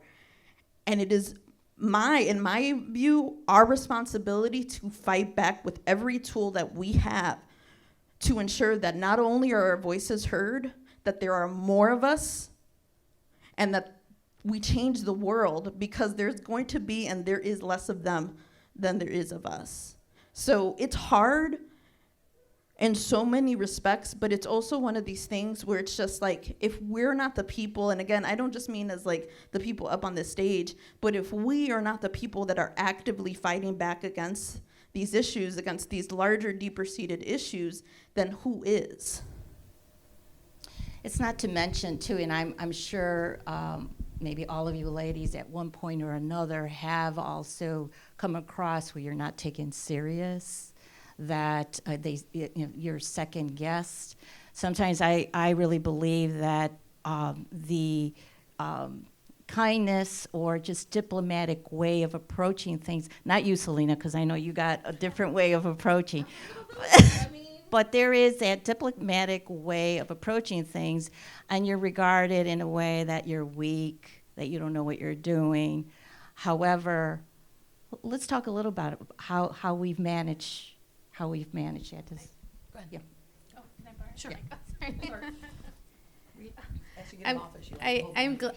And it is in my view, our responsibility to fight back with every tool that we have to ensure that not only are our voices heard, that there are more of us, and that we change the world, because there's going to be and there is less of them than there is of us. So it's hard in so many respects, but it's also one of these things where it's just like, if we're not the people, and again, I don't just mean as like the people up on this stage, but if we are not the people that are actively fighting back against these issues, against these larger, deeper-seated issues, then who is? It's not to mention, too, and I'm sure maybe all of you ladies at one point or another have also come across where you're not taken serious, that you're second guessed. Sometimes I really believe that the kindness or just diplomatic way of approaching things, not you, Selena, because I know you got a different way of approaching, but there is that diplomatic way of approaching things, and you're regarded in a way that you're weak, that you don't know what you're doing. However, let's talk a little about how we've managed that. Go ahead. Yeah. Oh, can I borrow? Sure. Sorry. As you get in office,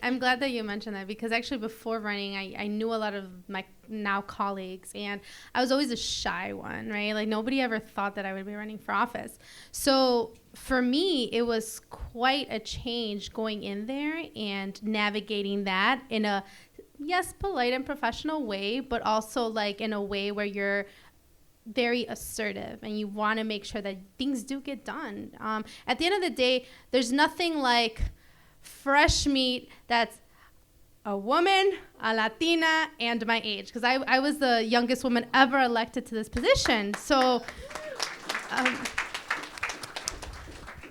I'm glad that you mentioned that, because actually before running, I knew a lot of my now colleagues, and I was always a shy one, right? Like, nobody ever thought that I would be running for office. So for me, it was quite a change going in there and navigating that in a, yes, polite and professional way, but also like in a way where you're very assertive and you want to make sure that things do get done. At the end of the day, there's nothing like fresh meat that's a woman, a Latina, and my age, because I was the youngest woman ever elected to this position. So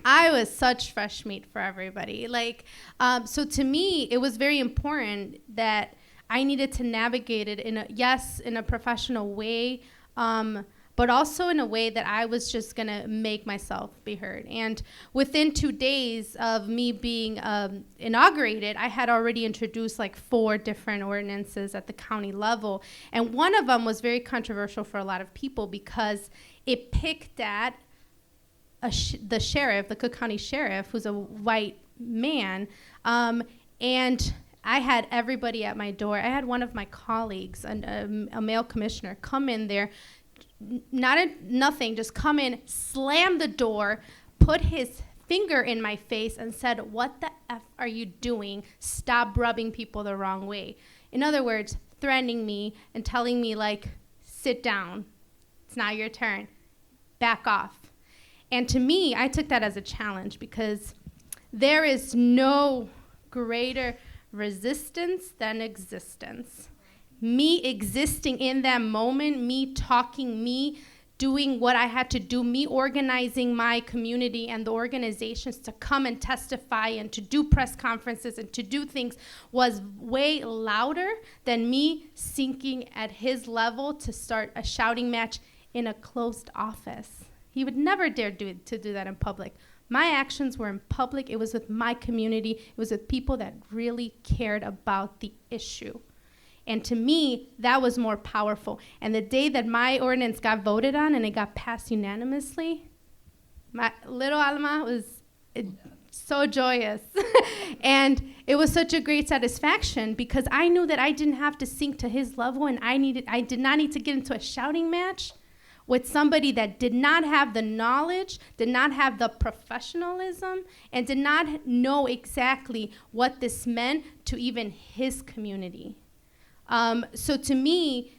I was such fresh meat for everybody. So to me, it was very important that I needed to navigate it in a professional way, but also in a way that I was just gonna make myself be heard. And within 2 days of me being inaugurated, I had already introduced like 4 different ordinances at the county level. And one of them was very controversial for a lot of people because it picked at the sheriff, the Cook County sheriff, who's a white man, and I had everybody at my door. I had one of my colleagues, a male commissioner, come in there, nothing, just come in, slam the door, put his finger in my face and said, "What the F are you doing? Stop rubbing people the wrong way." In other words, threatening me and telling me, like, sit down. It's not your turn. Back off. And to me, I took that as a challenge because there is no greater resistance than existence. Me existing in that moment, me talking, me doing what I had to do, me organizing my community and the organizations to come and testify and to do press conferences and to do things was way louder than me sinking at his level to start a shouting match in a closed office. He would never dare to do that in public. My actions were in public. It was with my community. It was with people that really cared about the issue. And to me, that was more powerful. And the day that my ordinance got voted on and it got passed unanimously, my little Alma was so joyous. And it was such a great satisfaction because I knew that I didn't have to sink to his level, and I did not need to get into a shouting match with somebody that did not have the knowledge, did not have the professionalism, and did not know exactly what this meant to even his community. So to me,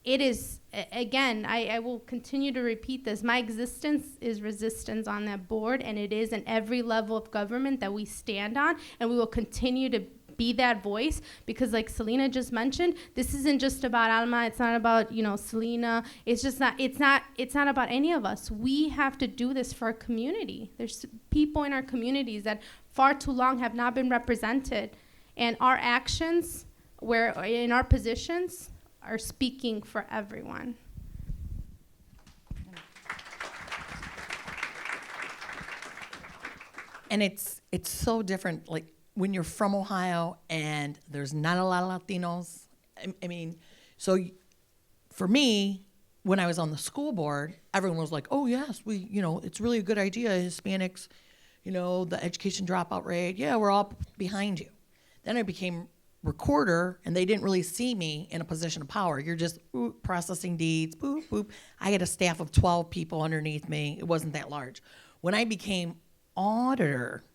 it is, again, I will continue to repeat this. My existence is resistance on that board, and it is in every level of government that we stand on, and we will continue to be that voice because, like Selena just mentioned, this isn't just about Alma. It's not about, Selena. It's not about any of us. We have to do this for our community. There's people in our communities that far too long have not been represented, and our actions where in our positions are speaking for everyone. And it's so different, like when you're from Ohio and there's not a lot of Latinos. I mean, so for me, when I was on the school board, everyone was like, "Oh yes, it's really a good idea, Hispanics, the education dropout rate. Yeah, we're all behind you." Then I became recorder, and they didn't really see me in a position of power. You're just processing deeds, boop, boop. I had a staff of 12 people underneath me. It wasn't that large. When I became auditor,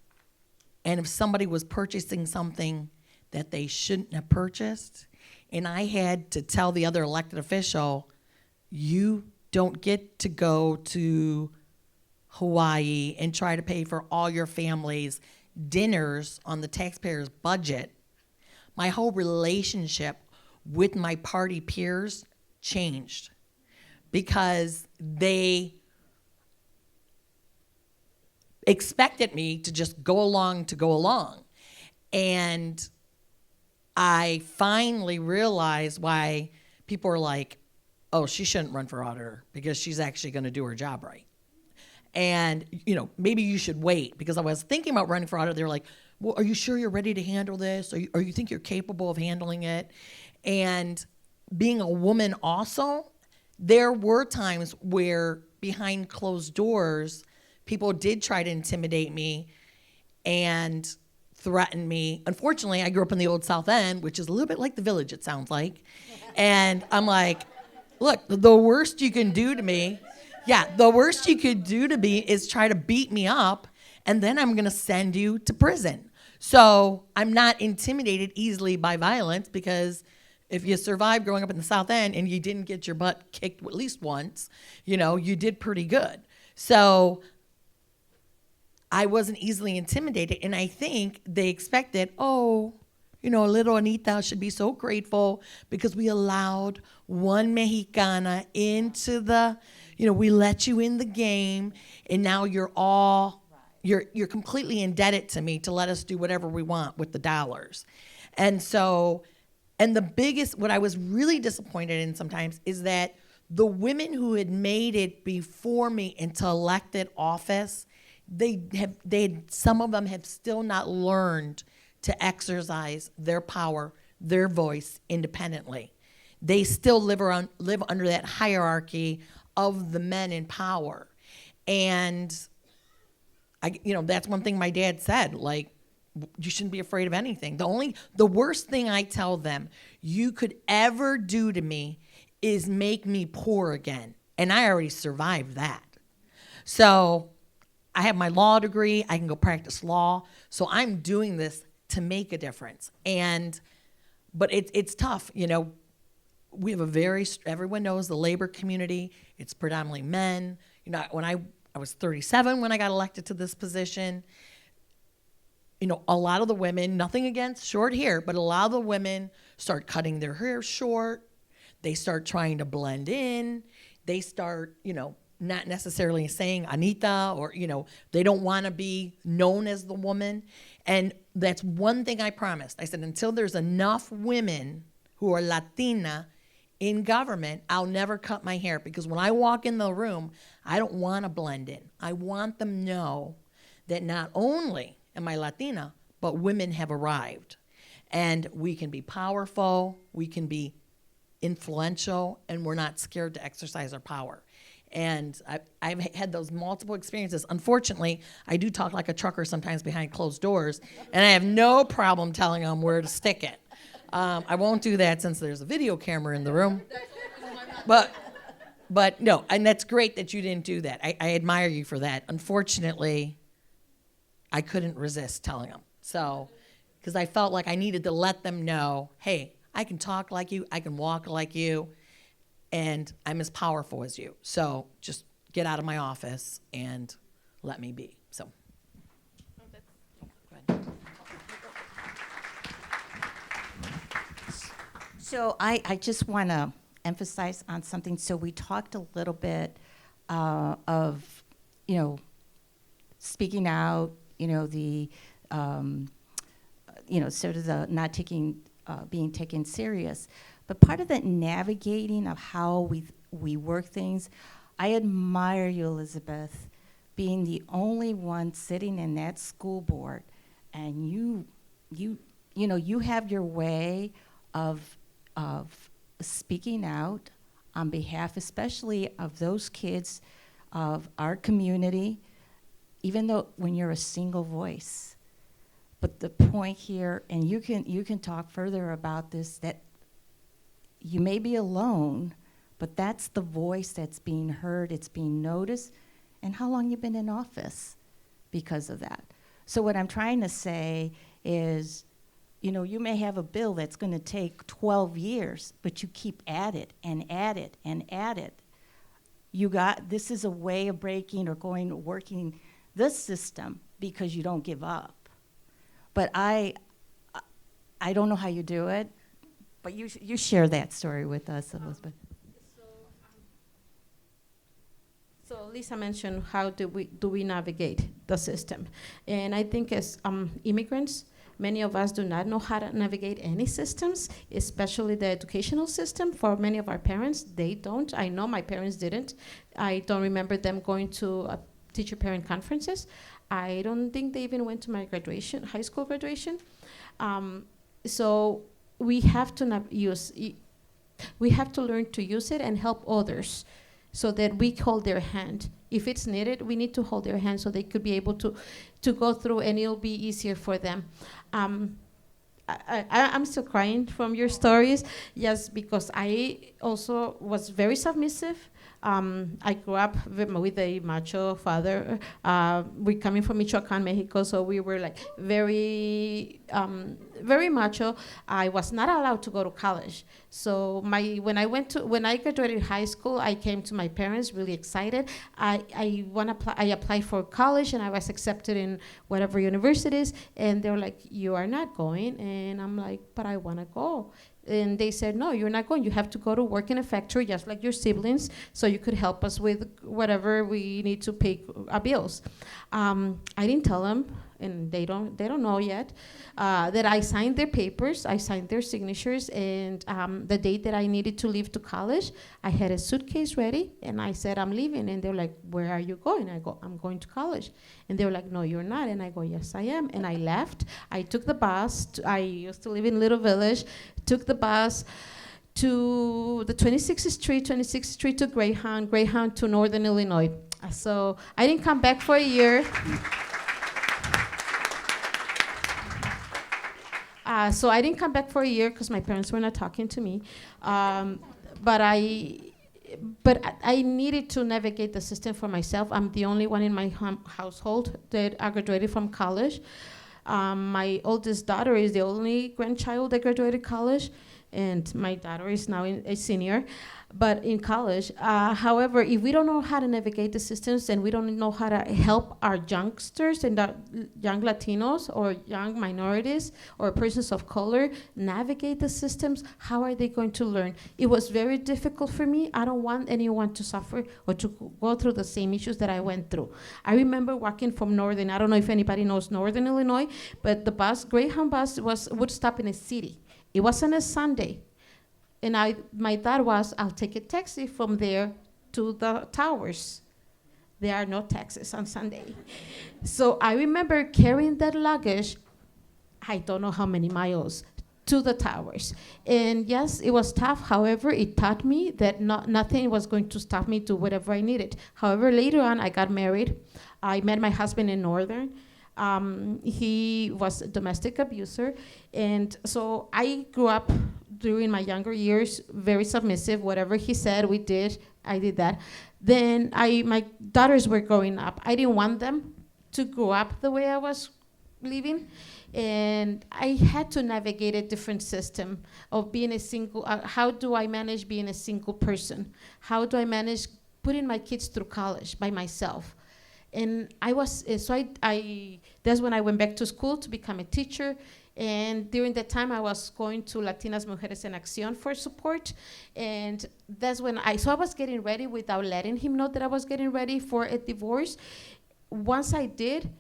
and if somebody was purchasing something that they shouldn't have purchased, and I had to tell the other elected official, you don't get to go to Hawaii and try to pay for all your family's dinners on the taxpayer's budget, my whole relationship with my party peers changed because they expected me to just go along. And I finally realized why people are like, "Oh, she shouldn't run for auditor because she's actually going to do her job right. And, maybe you should wait," because I was thinking about running for auditor. They're like, "Well, are you sure you're ready to handle this? Or you think you're capable of handling it?" And being a woman also, there were times where behind closed doors, people did try to intimidate me and threaten me. Unfortunately, I grew up in the old South End, which is a little bit like the Village, it sounds like. And I'm like, look, the worst you can do to me, is try to beat me up, and then I'm going to send you to prison. So I'm not intimidated easily by violence because if you survived growing up in the South End and you didn't get your butt kicked at least once, you did pretty good. So I wasn't easily intimidated, and I think they expected, little Anita should be so grateful because we allowed one Mexicana into the, we let you in the game, and now you're completely indebted to me to let us do whatever we want with the dollars. And so, what I was really disappointed in sometimes is that the women who had made it before me into elected office, some of them have still not learned to exercise their power, their voice independently. They still live under that hierarchy of the men in power. And that's one thing my dad said, like, you shouldn't be afraid of anything. The worst thing I tell them you could ever do to me is make me poor again. And I already survived that. So I have my law degree. I can go practice law. So I'm doing this to make a difference. But it's tough. You know, we have everyone knows the labor community. It's predominantly men. You know, when I was 37 when I got elected to this position. You know, a lot of the women, nothing against short hair, but a lot of the women start cutting their hair short. They start trying to blend in. They start, you know, not necessarily saying Anita, or, you know, they don't want to be known as the woman. And that's one thing I promised. I said, until there's enough women who are Latina in government, I'll never cut my hair, because when I walk in the room, I don't want to blend in. I want them to know that not only am I Latina, but women have arrived. And we can be powerful, we can be influential, and we're not scared to exercise our power. And I've had those multiple experiences. Unfortunately, I do talk like a trucker sometimes behind closed doors, and I have no problem telling them where to stick it. I won't do that since there's a video camera in the room. But no, and that's great that you didn't do that. I admire you for that. Unfortunately, I couldn't resist telling them. So, because I felt like I needed to let them know, hey, I can talk like you, I can walk like you, and I'm as powerful as you. So just get out of my office and let me be. So. Go ahead. So I just want to emphasize on something. So we talked a little bit of, you know, speaking out, you know, the, you know, sort of the not taking, being taken serious. But part of that navigating of how we work things, I admire you, Elizabeth, being the only one sitting in that school board, and you know, you have your way of speaking out on behalf, especially of those kids of our community, even though when you're a single voice. But the point here, and you can talk further about this, that you may be alone, but that's the voice that's being heard, it's being noticed, and how long you've been in office because of that. So what I'm trying to say is, you know, you may have a bill that's going to take 12 years, but you keep at it and at it and at it. This is a way of breaking or working this system because you don't give up. But I don't know how you do it, but you share that story with us, Elizabeth. So Lisa mentioned how do we navigate the system, and I think as immigrants, many of us do not know how to navigate any systems, especially the educational system. For many of our parents, they don't. I know my parents didn't. I don't remember them going to teacher-parent conferences. I don't think they even went to my high school graduation. So we have to learn to use it and help others, so that we hold their hand. If it's needed, we need to hold their hand so they could be able to go through, and it'll be easier for them. I'm still crying from your stories, yes, because I also was very submissive. I grew up with a macho father. We're coming from Michoacan, Mexico, so we were like very macho. I was not allowed to go to college. So when I graduated high school, I came to my parents really excited. I applied for college, and I was accepted in whatever universities, and they were like, "You are not going," and I'm like, "But I want to go." And they said, "No, you're not going. You have to go to work in a factory just like your siblings, so you could help us with whatever we need to pay our bills." I didn't tell them, and they don't know yet, that I signed their papers, I signed their signatures, and the date that I needed to leave to college, I had a suitcase ready, and I said, "I'm leaving." And they're like, "Where are you going?" I go, "I'm going to college." And they were like, "No, you're not." And I go, "Yes, I am." And I left. I took the bus. I used to live in Little Village. Took the bus to the 26th Street to Greyhound to Northern Illinois. So I didn't come back for a year. So I didn't come back for a year because my parents were not talking to me. But but I needed to navigate the system for myself. I'm the only one in my household that I graduated from college. My oldest daughter is the only grandchild that graduated college, and my daughter is now a senior, but in college. However, if we don't know how to navigate the systems and we don't know how to help our youngsters and the young Latinos or young minorities or persons of color navigate the systems, how are they going to learn? It was very difficult for me. I don't want anyone to suffer or to go through the same issues that I went through. I remember walking from Northern, I don't know if anybody knows Northern Illinois, but the bus, Greyhound bus, would stop in a city. It wasn't a Sunday. And my thought was, I'll take a taxi from there to the towers. There are no taxis on Sunday. So I remember carrying that luggage, I don't know how many miles, to the towers. And yes, it was tough. However, it taught me that nothing was going to stop me to whatever I needed. However, later on, I got married. I met my husband in Northern. He was a domestic abuser. And so I grew up during my younger years, very submissive. Whatever he said, we did. I did that. Then my daughters were growing up. I didn't want them to grow up the way I was living. And I had to navigate a different system of being a single. How do I manage being a single person? How do I manage putting my kids through college by myself? And that's when I went back to school to become a teacher. And during that time, I was going to Latinas Mujeres en Acción for support. And that's when I was getting ready without letting him know that I was getting ready for a divorce. Once I did,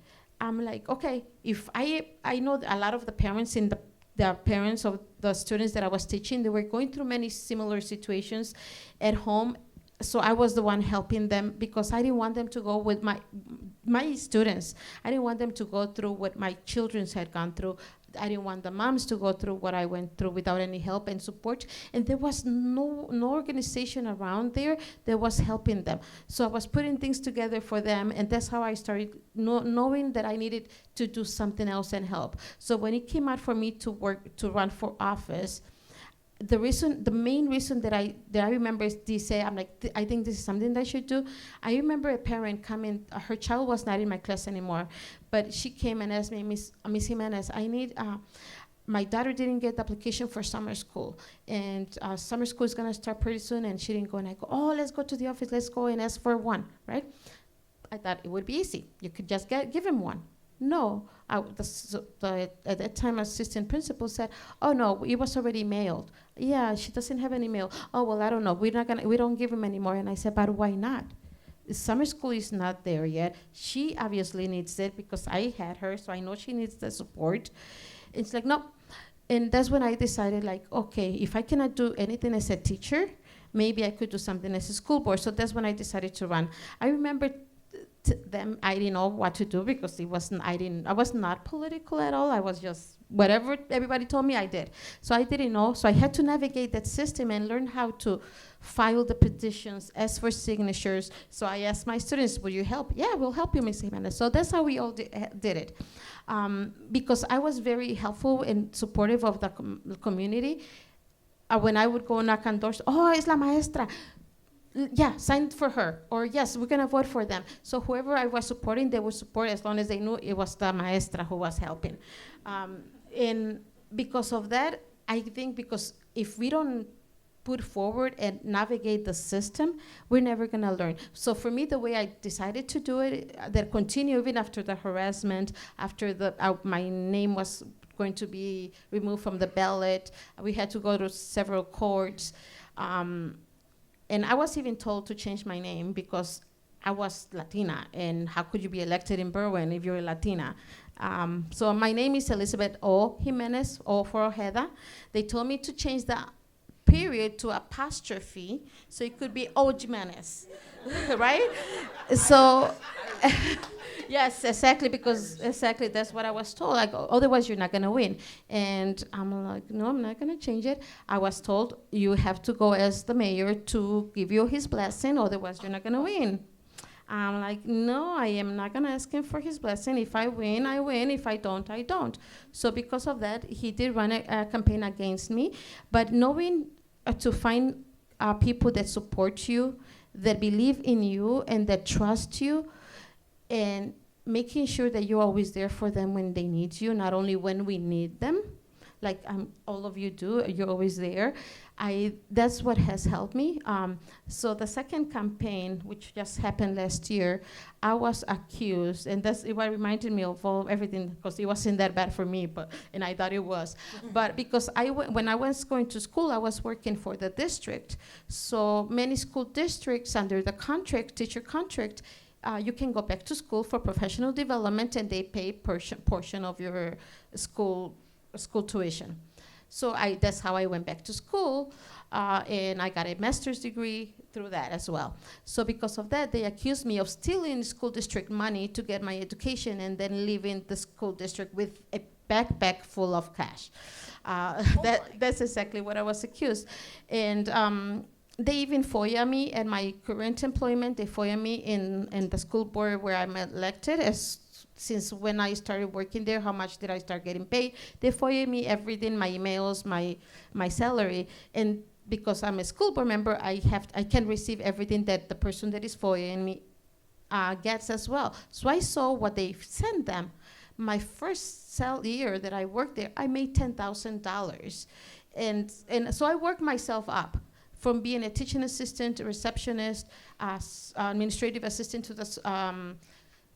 I'm like, okay, if I know a lot of the parents the parents of the students that I was teaching, they were going through many similar situations at home. So I was the one helping them because I didn't want them to go with my students. I didn't want them to go through what my children had gone through. I didn't want the moms to go through what I went through without any help and support. And there was no organization around there that was helping them. So I was putting things together for them, and that's how I started knowing that I needed to do something else and help. So when it came out for me to run for office, the main reason that I remember is they say, I'm like, I think this is something that I should do. I remember a parent coming, her child was not in my class anymore, but she came and asked me, Miss Jimenez, I need, my daughter didn't get the application for summer school, and summer school is gonna start pretty soon, and she didn't go, and I go, oh, let's go to the office, let's go and ask for one, right? I thought it would be easy. You could just give him one. No, at that time, assistant principal said, "Oh no, it was already mailed. Yeah, she doesn't have any mail. Oh well, I don't know. We don't give him anymore." And I said, "But why not? Summer school is not there yet. She obviously needs it because I had her, so I know she needs the support." It's like no, and that's when I decided, like, okay, if I cannot do anything as a teacher, maybe I could do something as a school board. So that's when I decided to run. I remember. Them, I didn't know what to do because I was not political at all. I was just whatever everybody told me I did. So I didn't know. So I had to navigate that system and learn how to file the petitions, ask for signatures. So I asked my students, will you help? Yeah, we'll help you, Ms. Jimenez. So that's how we all did it. Because I was very helpful and supportive of the community. When I would go knock on doors, oh, es la maestra. Yeah, sign for her, or yes, we're gonna vote for them. So whoever I was supporting, they would support as long as they knew it was the maestra who was helping. And because of that, I think because if we don't put forward and navigate the system, we're never gonna learn. So for me, the way I decided to do it, that continue even after the harassment, after my name was going to be removed from the ballot, we had to go to several courts. And I was even told to change my name because I was Latina, and how could you be elected in Berwyn if you're a Latina? So my name is Elizabeth O. Jimenez, O for Ojeda. They told me to change the period to apostrophe, so it could be O Jimenez, right? So, yes, exactly, because exactly that's what I was told. Like, otherwise you're not gonna win. And I'm like, no, I'm not gonna change it. I was told you have to go as the mayor to give you his blessing, otherwise you're not gonna win. I'm like, no, I am not gonna ask him for his blessing. If I win, I win. If I don't, I don't. So because of that, he did run a campaign against me. But knowing to find people that support you, that believe in you, and that trust you, and making sure that you're always there for them when they need you, not only when we need them, like all of you do, you're always there. That's what has helped me. So the second campaign, which just happened last year, I was accused, and that's what reminded me of everything, because it wasn't that bad for me, and I thought it was. But because when I was going to school, I was working for the district. So many school districts under the contract, teacher contract, you can go back to school for professional development, and they pay portion of your school tuition. So that's how I went back to school, and I got a master's degree through that as well. So because of that, they accused me of stealing school district money to get my education and then leaving the school district with a backpack full of cash. That's exactly what I was accused. And they even FOIA me at my current employment. They FOIA me in the school board where I'm elected since when I started working there, how much did I start getting paid? They FOIA me everything, my emails, my salary. And because I'm a school board member, I can receive everything that the person that is FOIAing me gets as well. So I saw what they sent them. My first year that I worked there, I made $10,000. And so I worked myself up from being a teaching assistant, a receptionist, administrative assistant to the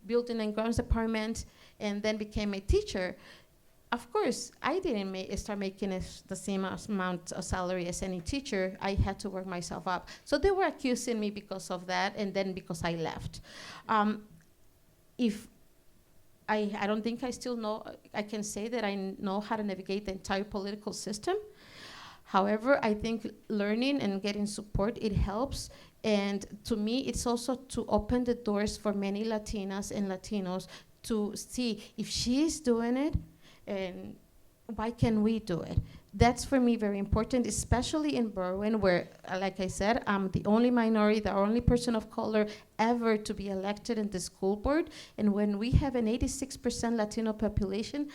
building and grounds department, and then became a teacher. Of course, I didn't start making the same amount of salary as any teacher. I had to work myself up. So they were accusing me because of that, and then because I left. I don't think I still know, I can say that I know how to navigate the entire political system. However, I think learning and getting support, it helps. And to me, it's also to open the doors for many Latinas and Latinos to see if she's doing it, and why can we do it? That's for me very important, especially in Berwyn, where, like I said, I'm the only minority, the only person of color ever to be elected in the school board. And when we have an 86% Latino population,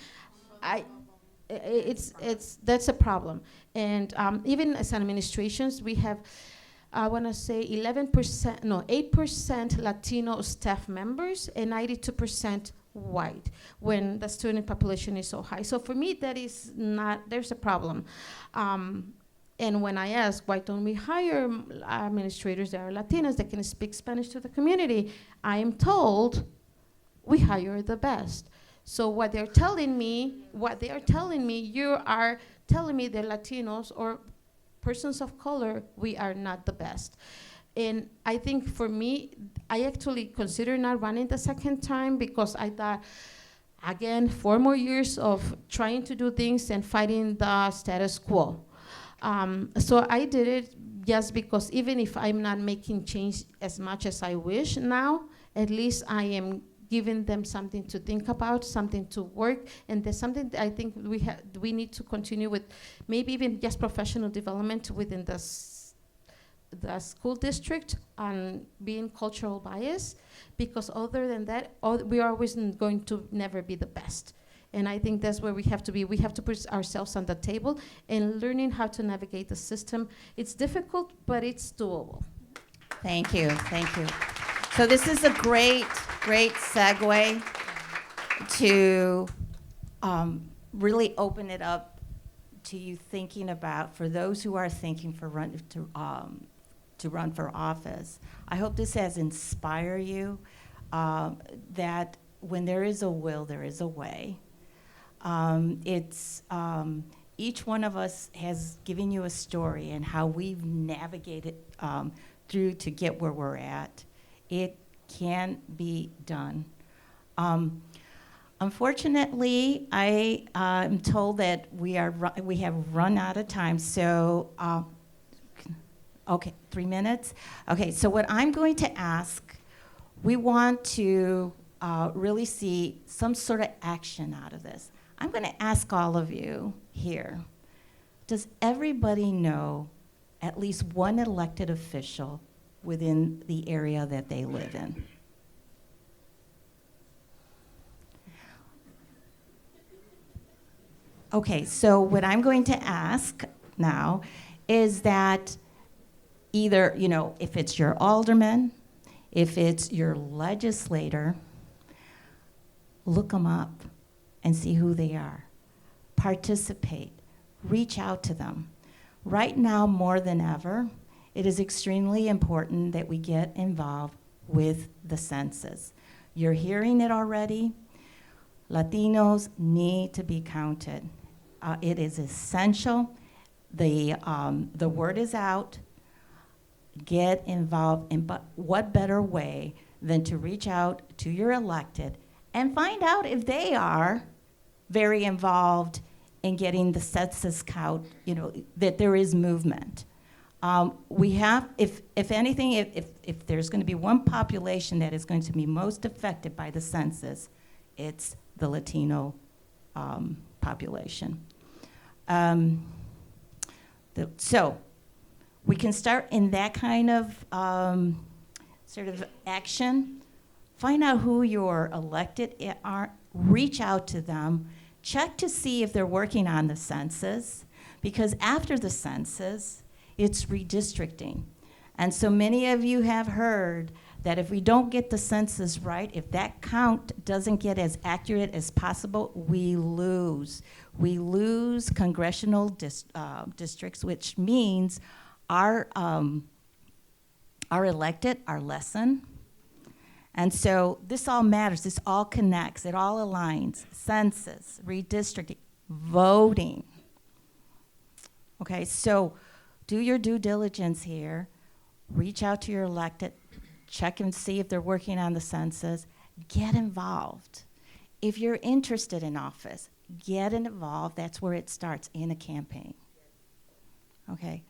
that's a problem. And even as administrations, we have, I want to say 8% Latino staff members and 92% white when the student population is so high. So for me, that is not, there's a problem. And when I ask, why don't we hire administrators that are Latinas that can speak Spanish to the community, I am told we hire the best. So what they're telling me, you are telling me that Latinos or persons of color, we are not the best. And I think for me, I actually consider not running the second time because I thought, again, 4 more years of trying to do things and fighting the status quo. So I did it just because even if I'm not making change as much as I wish now, at least I am giving them something to think about, something to work, and there's something that I think we need to continue with, maybe even just professional development within the school district on being cultural bias, because other than that, we are always going to never be the best. And I think that's where we have to be. We have to put ourselves on the table and learning how to navigate the system. It's difficult, but it's doable. Thank you, thank you. So this is a great segue to really open it up to you thinking about, for those who are thinking to run for office. I hope this has inspired you that when there is a will, there is a way. Each one of us has given you a story and how we've navigated through to get where we're at. It can be done. Unfortunately, I am told that we have run out of time. So, okay, 3 minutes. Okay, so what I'm going to ask, we want to really see some sort of action out of this. I'm going to ask all of you here, does everybody know at least one elected official within the area that they live in? Okay, so what I'm going to ask now is that either, if it's your alderman, if it's your legislator, look them up and see who they are. Participate. Reach out to them. Right now, more than ever, it is extremely important that we get involved with the census. You're hearing it already. Latinos need to be counted. It is essential. The word is out. Get involved, but what better way than to reach out to your elected and find out if they are very involved in getting the census count, that there is movement. We have, if anything, if there's going to be one population that is going to be most affected by the census, it's the Latino population. So we can start in that kind of sort of action. Find out who your elected are, reach out to them, check to see if they're working on the census, because after the census, it's redistricting. And so many of you have heard that if we don't get the census right, if that count doesn't get as accurate as possible, we lose. We lose congressional districts, which means our elected are lessened. And so this all matters. This all connects. It all aligns. Census, redistricting, voting. Okay, so do your due diligence here. Reach out to your elected. Check and see if they're working on the census. Get involved. If you're interested in office, get involved. That's where it starts, in a campaign. Okay.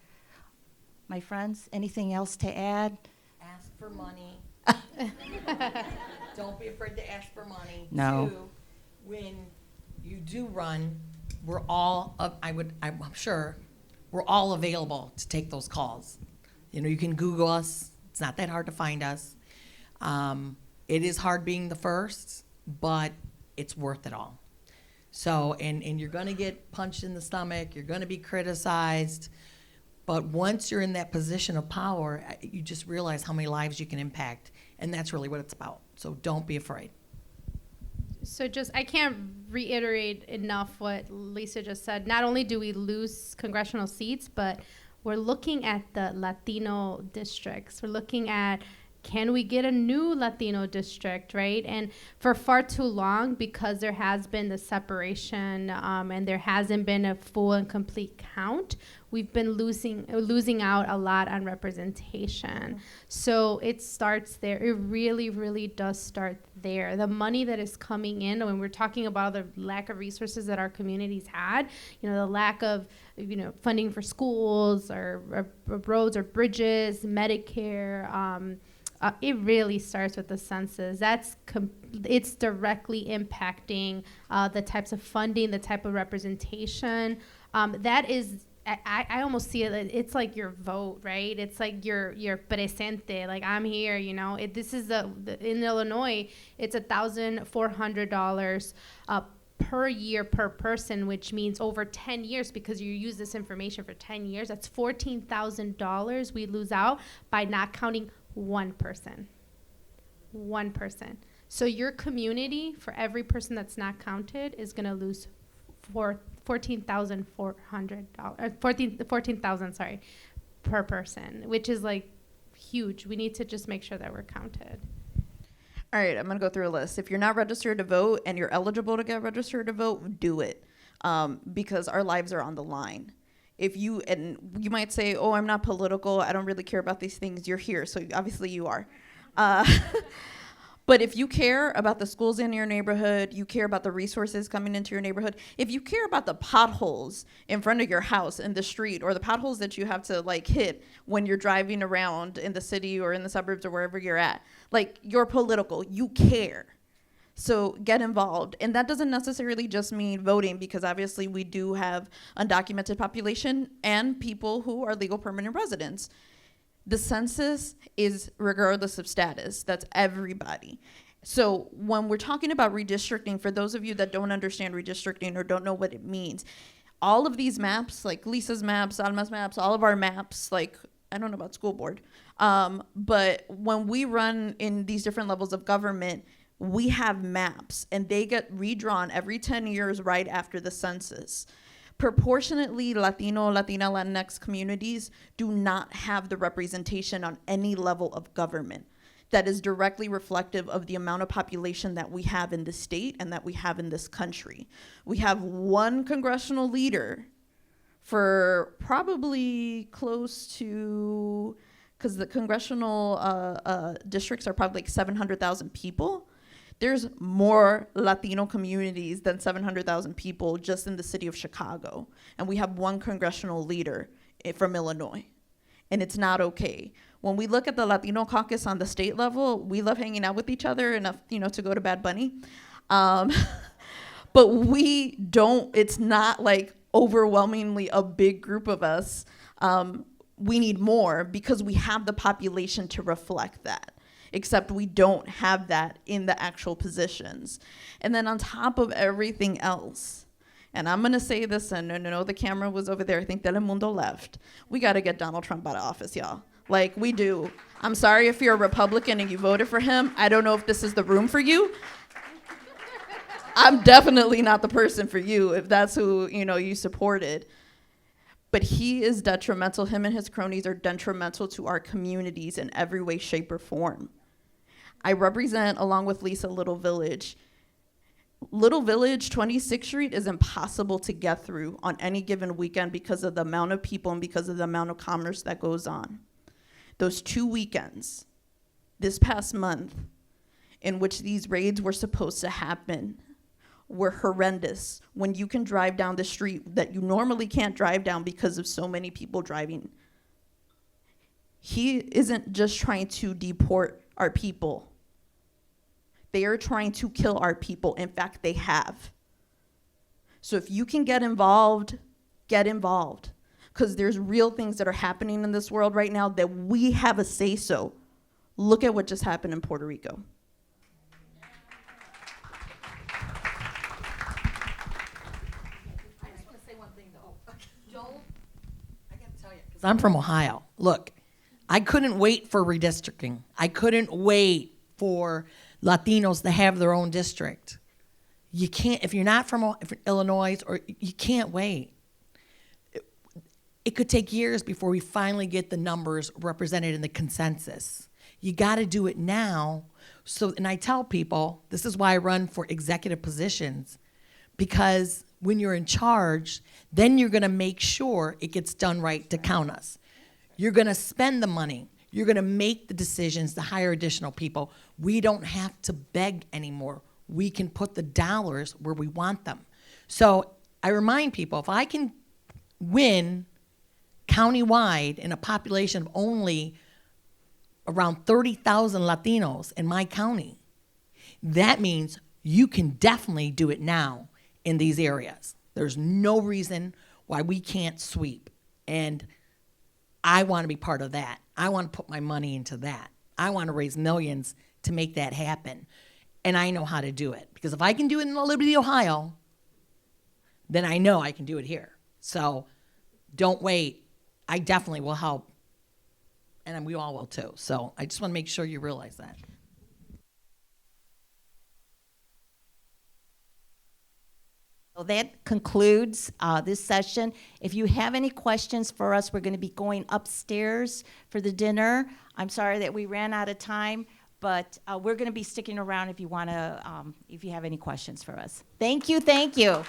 My friends, anything else to add? Ask for money. Don't be afraid to ask for money. No. 2, when you do run, we're all, I'm sure, we're all available to take those calls. You can Google us. It's not that hard to find us. It is hard being the first, but it's worth it all. So, and you're gonna get punched in the stomach, you're gonna be criticized, but once you're in that position of power, you just realize how many lives you can impact, and that's really what it's about. So don't be afraid. So I can't reiterate enough what Lisa just said. Not only do we lose congressional seats, but we're looking at the Latino districts. We're looking at, can we get a new Latino district, right? And for far too long, because there has been the separation and there hasn't been a full and complete count, we've been losing out a lot on representation. So it starts there. It really, really does start there. The money that is coming in, when we're talking about the lack of resources that our communities had, the lack of funding for schools or roads or bridges, Medicare, it really starts with the census. It's directly impacting the types of funding, the type of representation. That is, I almost see it. It's like your vote, right? It's like your presente. Like, I'm here. This is in Illinois. It's $1,400 per year per person, which means over 10 years, because you use this information for 10 years. That's $14,000 we lose out by not counting one person. So your community, for every person that's not counted, is going to lose $14,000 per person, which is like huge. We need to just make sure that we're counted. All right, I'm going to go through a list. If you're not registered to vote and you're eligible to get registered to vote, do it, because our lives are on the line. And you might say, oh, I'm not political, I don't really care about these things. You're here, so obviously you are. But if you care about the schools in your neighborhood, you care about the resources coming into your neighborhood, if you care about the potholes in front of your house in the street, or the potholes that you have to hit when you're driving around in the city or in the suburbs or wherever you're at, you're political, you care. So get involved. And that doesn't necessarily just mean voting, because obviously we do have undocumented population and people who are legal permanent residents. The census is regardless of status. That's everybody. So when we're talking about redistricting, for those of you that don't understand redistricting or don't know what it means, all of these maps, like Lisa's maps, Alma's maps, all of our maps, I don't know about school board, but when we run in these different levels of government, we have maps, and they get redrawn every 10 years right after the census. Proportionately, Latino, Latina, Latinx communities do not have the representation on any level of government that is directly reflective of the amount of population that we have in the state and that we have in this country. We have one congressional leader for probably close to, because the congressional districts are probably like 700,000 people. There's more Latino communities than 700,000 people just in the city of Chicago. And we have one congressional leader from Illinois. And it's not okay. When we look at the Latino caucus on the state level, we love hanging out with each other enough, to go to Bad Bunny. But we don't, it's not like overwhelmingly a big group of us. We need more because we have the population to reflect that, except we don't have that in the actual positions. And then on top of everything else, and I'm gonna say this, and no, the camera was over there, I think Telemundo left. We gotta get Donald Trump out of office, y'all. Like, we do. I'm sorry if you're a Republican and you voted for him. I don't know if this is the room for you. I'm definitely not the person for you if that's who, you supported. But he is detrimental. Him and his cronies are detrimental to our communities in every way, shape, or form. I represent, along with Lisa, Little Village. Little Village, 26th Street is impossible to get through on any given weekend because of the amount of people and because of the amount of commerce that goes on. Those 2 weekends, this past month, in which these raids were supposed to happen, were horrendous. When you can drive down the street that you normally can't drive down because of so many people driving. He isn't just trying to deport our people. They are trying to kill our people. In fact, they have. So if you can get involved, get involved. Because there's real things that are happening in this world right now that we have a say-so. Look at what just happened in Puerto Rico. Because I'm from Ohio. Look, I couldn't wait for redistricting. I couldn't wait for Latinos to have their own district. You can't, if you're not from Illinois, or you can't wait. It could take years before we finally get the numbers represented in the consensus. You got to do it now. So, and I tell people, this is why I run for executive positions, because when you're in charge, then you're going to make sure it gets done right to count us. You're going to spend the money. You're going to make the decisions to hire additional people. We don't have to beg anymore. We can put the dollars where we want them. So I remind people, if I can win countywide in a population of only around 30,000 Latinos in my county, that means you can definitely do it now in these areas. There's no reason why we can't sweep. And I want to be part of that. I want to put my money into that. I want to raise millions to make that happen. And I know how to do it. Because if I can do it in Liberty, Ohio, then I know I can do it here. So don't wait. I definitely will help. And we all will too. So I just want to make sure you realize that. So that concludes this session. If you have any questions for us, we're going to be going upstairs for the dinner. I'm sorry that we ran out of time, but we're going to be sticking around if you want to, if you have any questions for us. Thank you. Thank you.